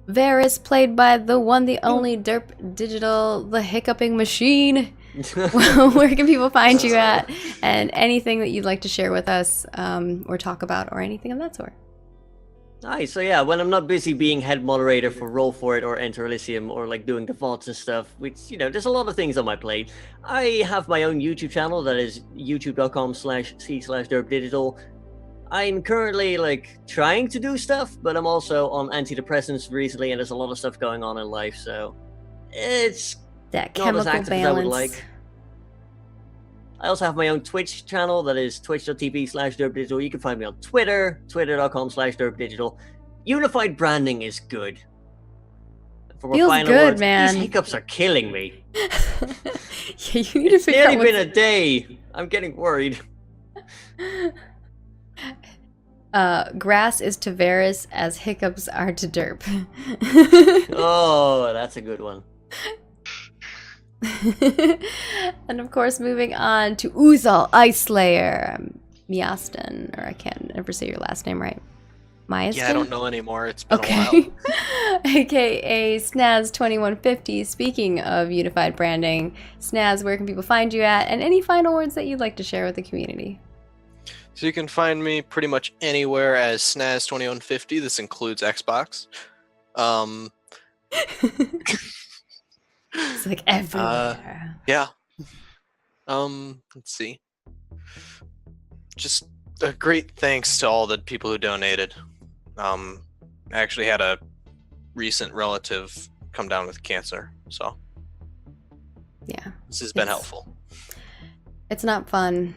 Varys, played by the one, the only Derp Digital, the hiccuping machine. Where can people find you at, and anything that you'd like to share with us, or talk about, or anything of that sort? Nice. So yeah, when I'm not busy being head moderator for Roll For It or Enter Elysium or like doing the vaults and stuff, which, you know, there's a lot of things on my plate. I have my own YouTube channel that is youtube.com/c/derpdigital. I'm currently like trying to do stuff, but I'm also on antidepressants recently, and there's a lot of stuff going on in life, so it's That not as chemical active as I would balance. like. I also have my own Twitch channel that is twitch.tv/derpdigital. You can find me on Twitter, twitter.com/derpdigital. Unified branding is good. For my Feels final good, words, man. These hiccups are killing me. Yeah, you need to It's figure out nearly been what's... a day. I'm getting worried. Grass is to Varys as hiccups are to Derp. Oh, that's a good one. And of course, moving on to Uzal Ice Slayer, Miaston, or I can't ever say your last name right. Miaston? Yeah, I don't know anymore. It's been a Okay. while. AKA Snaz2150. Speaking of unified branding, Snaz, where can people find you at? And any final words that you'd like to share with the community? So you can find me pretty much anywhere as Snaz2150. This includes Xbox. It's like everywhere. Yeah. Let's see. Just a great thanks to all the people who donated. I actually had a recent relative come down with cancer, so Yeah. this has been It's- helpful. It's not fun,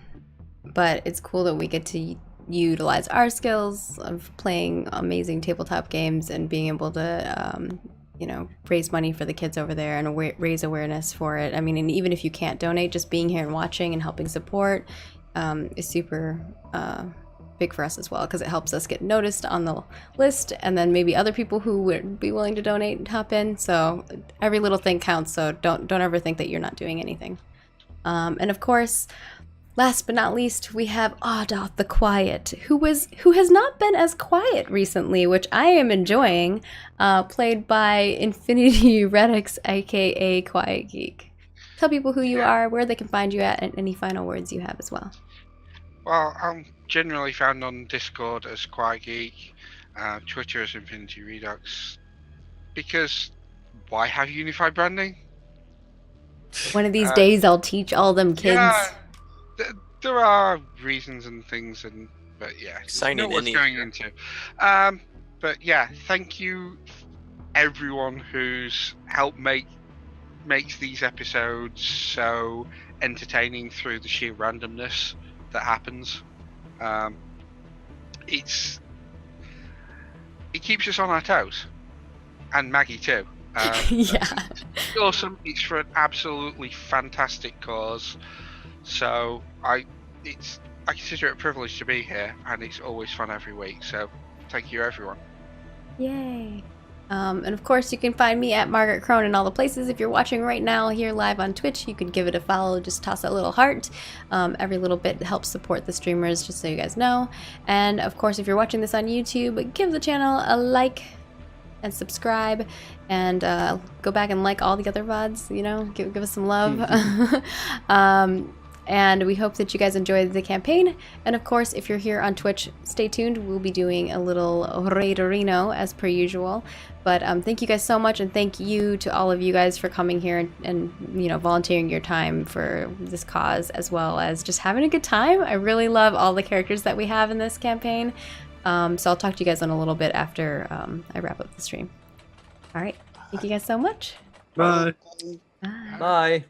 but it's cool that we get to utilize our skills of playing amazing tabletop games and being able to, raise money for the kids over there and raise awareness for it. I mean, and even if you can't donate, just being here and watching and helping support is super big for us as well, because it helps us get noticed on the list, and then maybe other people who would be willing to donate and hop in. So every little thing counts, so don't ever think that you're not doing anything. And of course, last but not least, we have Audoth the Quiet, who has not been as quiet recently, which I am enjoying, played by Infinity Redix, aka Quiet Geek. Tell people who you are, where they can find you at, and any final words you have as well. Well, I'm generally found on Discord as Quiet Geek, Twitter as Infinity Redux, because why have unified branding? One of these days, I'll teach all them kids. Yeah, there are reasons and things, but yeah, Signing know what's in going here. into. But yeah, thank you everyone who's helped makes these episodes so entertaining through the sheer randomness that happens. It keeps us on our toes, and Maggie too. Yeah. It's awesome. It's for an absolutely fantastic cause. So I consider it a privilege to be here, and it's always fun every week. So thank you, everyone. Yay. And of course, you can find me at Margaret Krohn in all the places. If you're watching right now here live on Twitch, you could give it a follow. Just toss that little heart. Every little bit helps support the streamers, just so you guys know. And of course, if you're watching this on YouTube, give the channel a like and subscribe. And go back and like all the other VODs, you know, give us some love. And we hope that you guys enjoyed the campaign. And of course, if you're here on Twitch, stay tuned. We'll be doing a little raidorino as per usual. But thank you guys so much, and thank you to all of you guys for coming here and you know, volunteering your time for this cause, as well as just having a good time. I really love all the characters that we have in this campaign. So I'll talk to you guys in a little bit after I wrap up the stream. All right, thank you guys so much. Bye. Bye. Bye.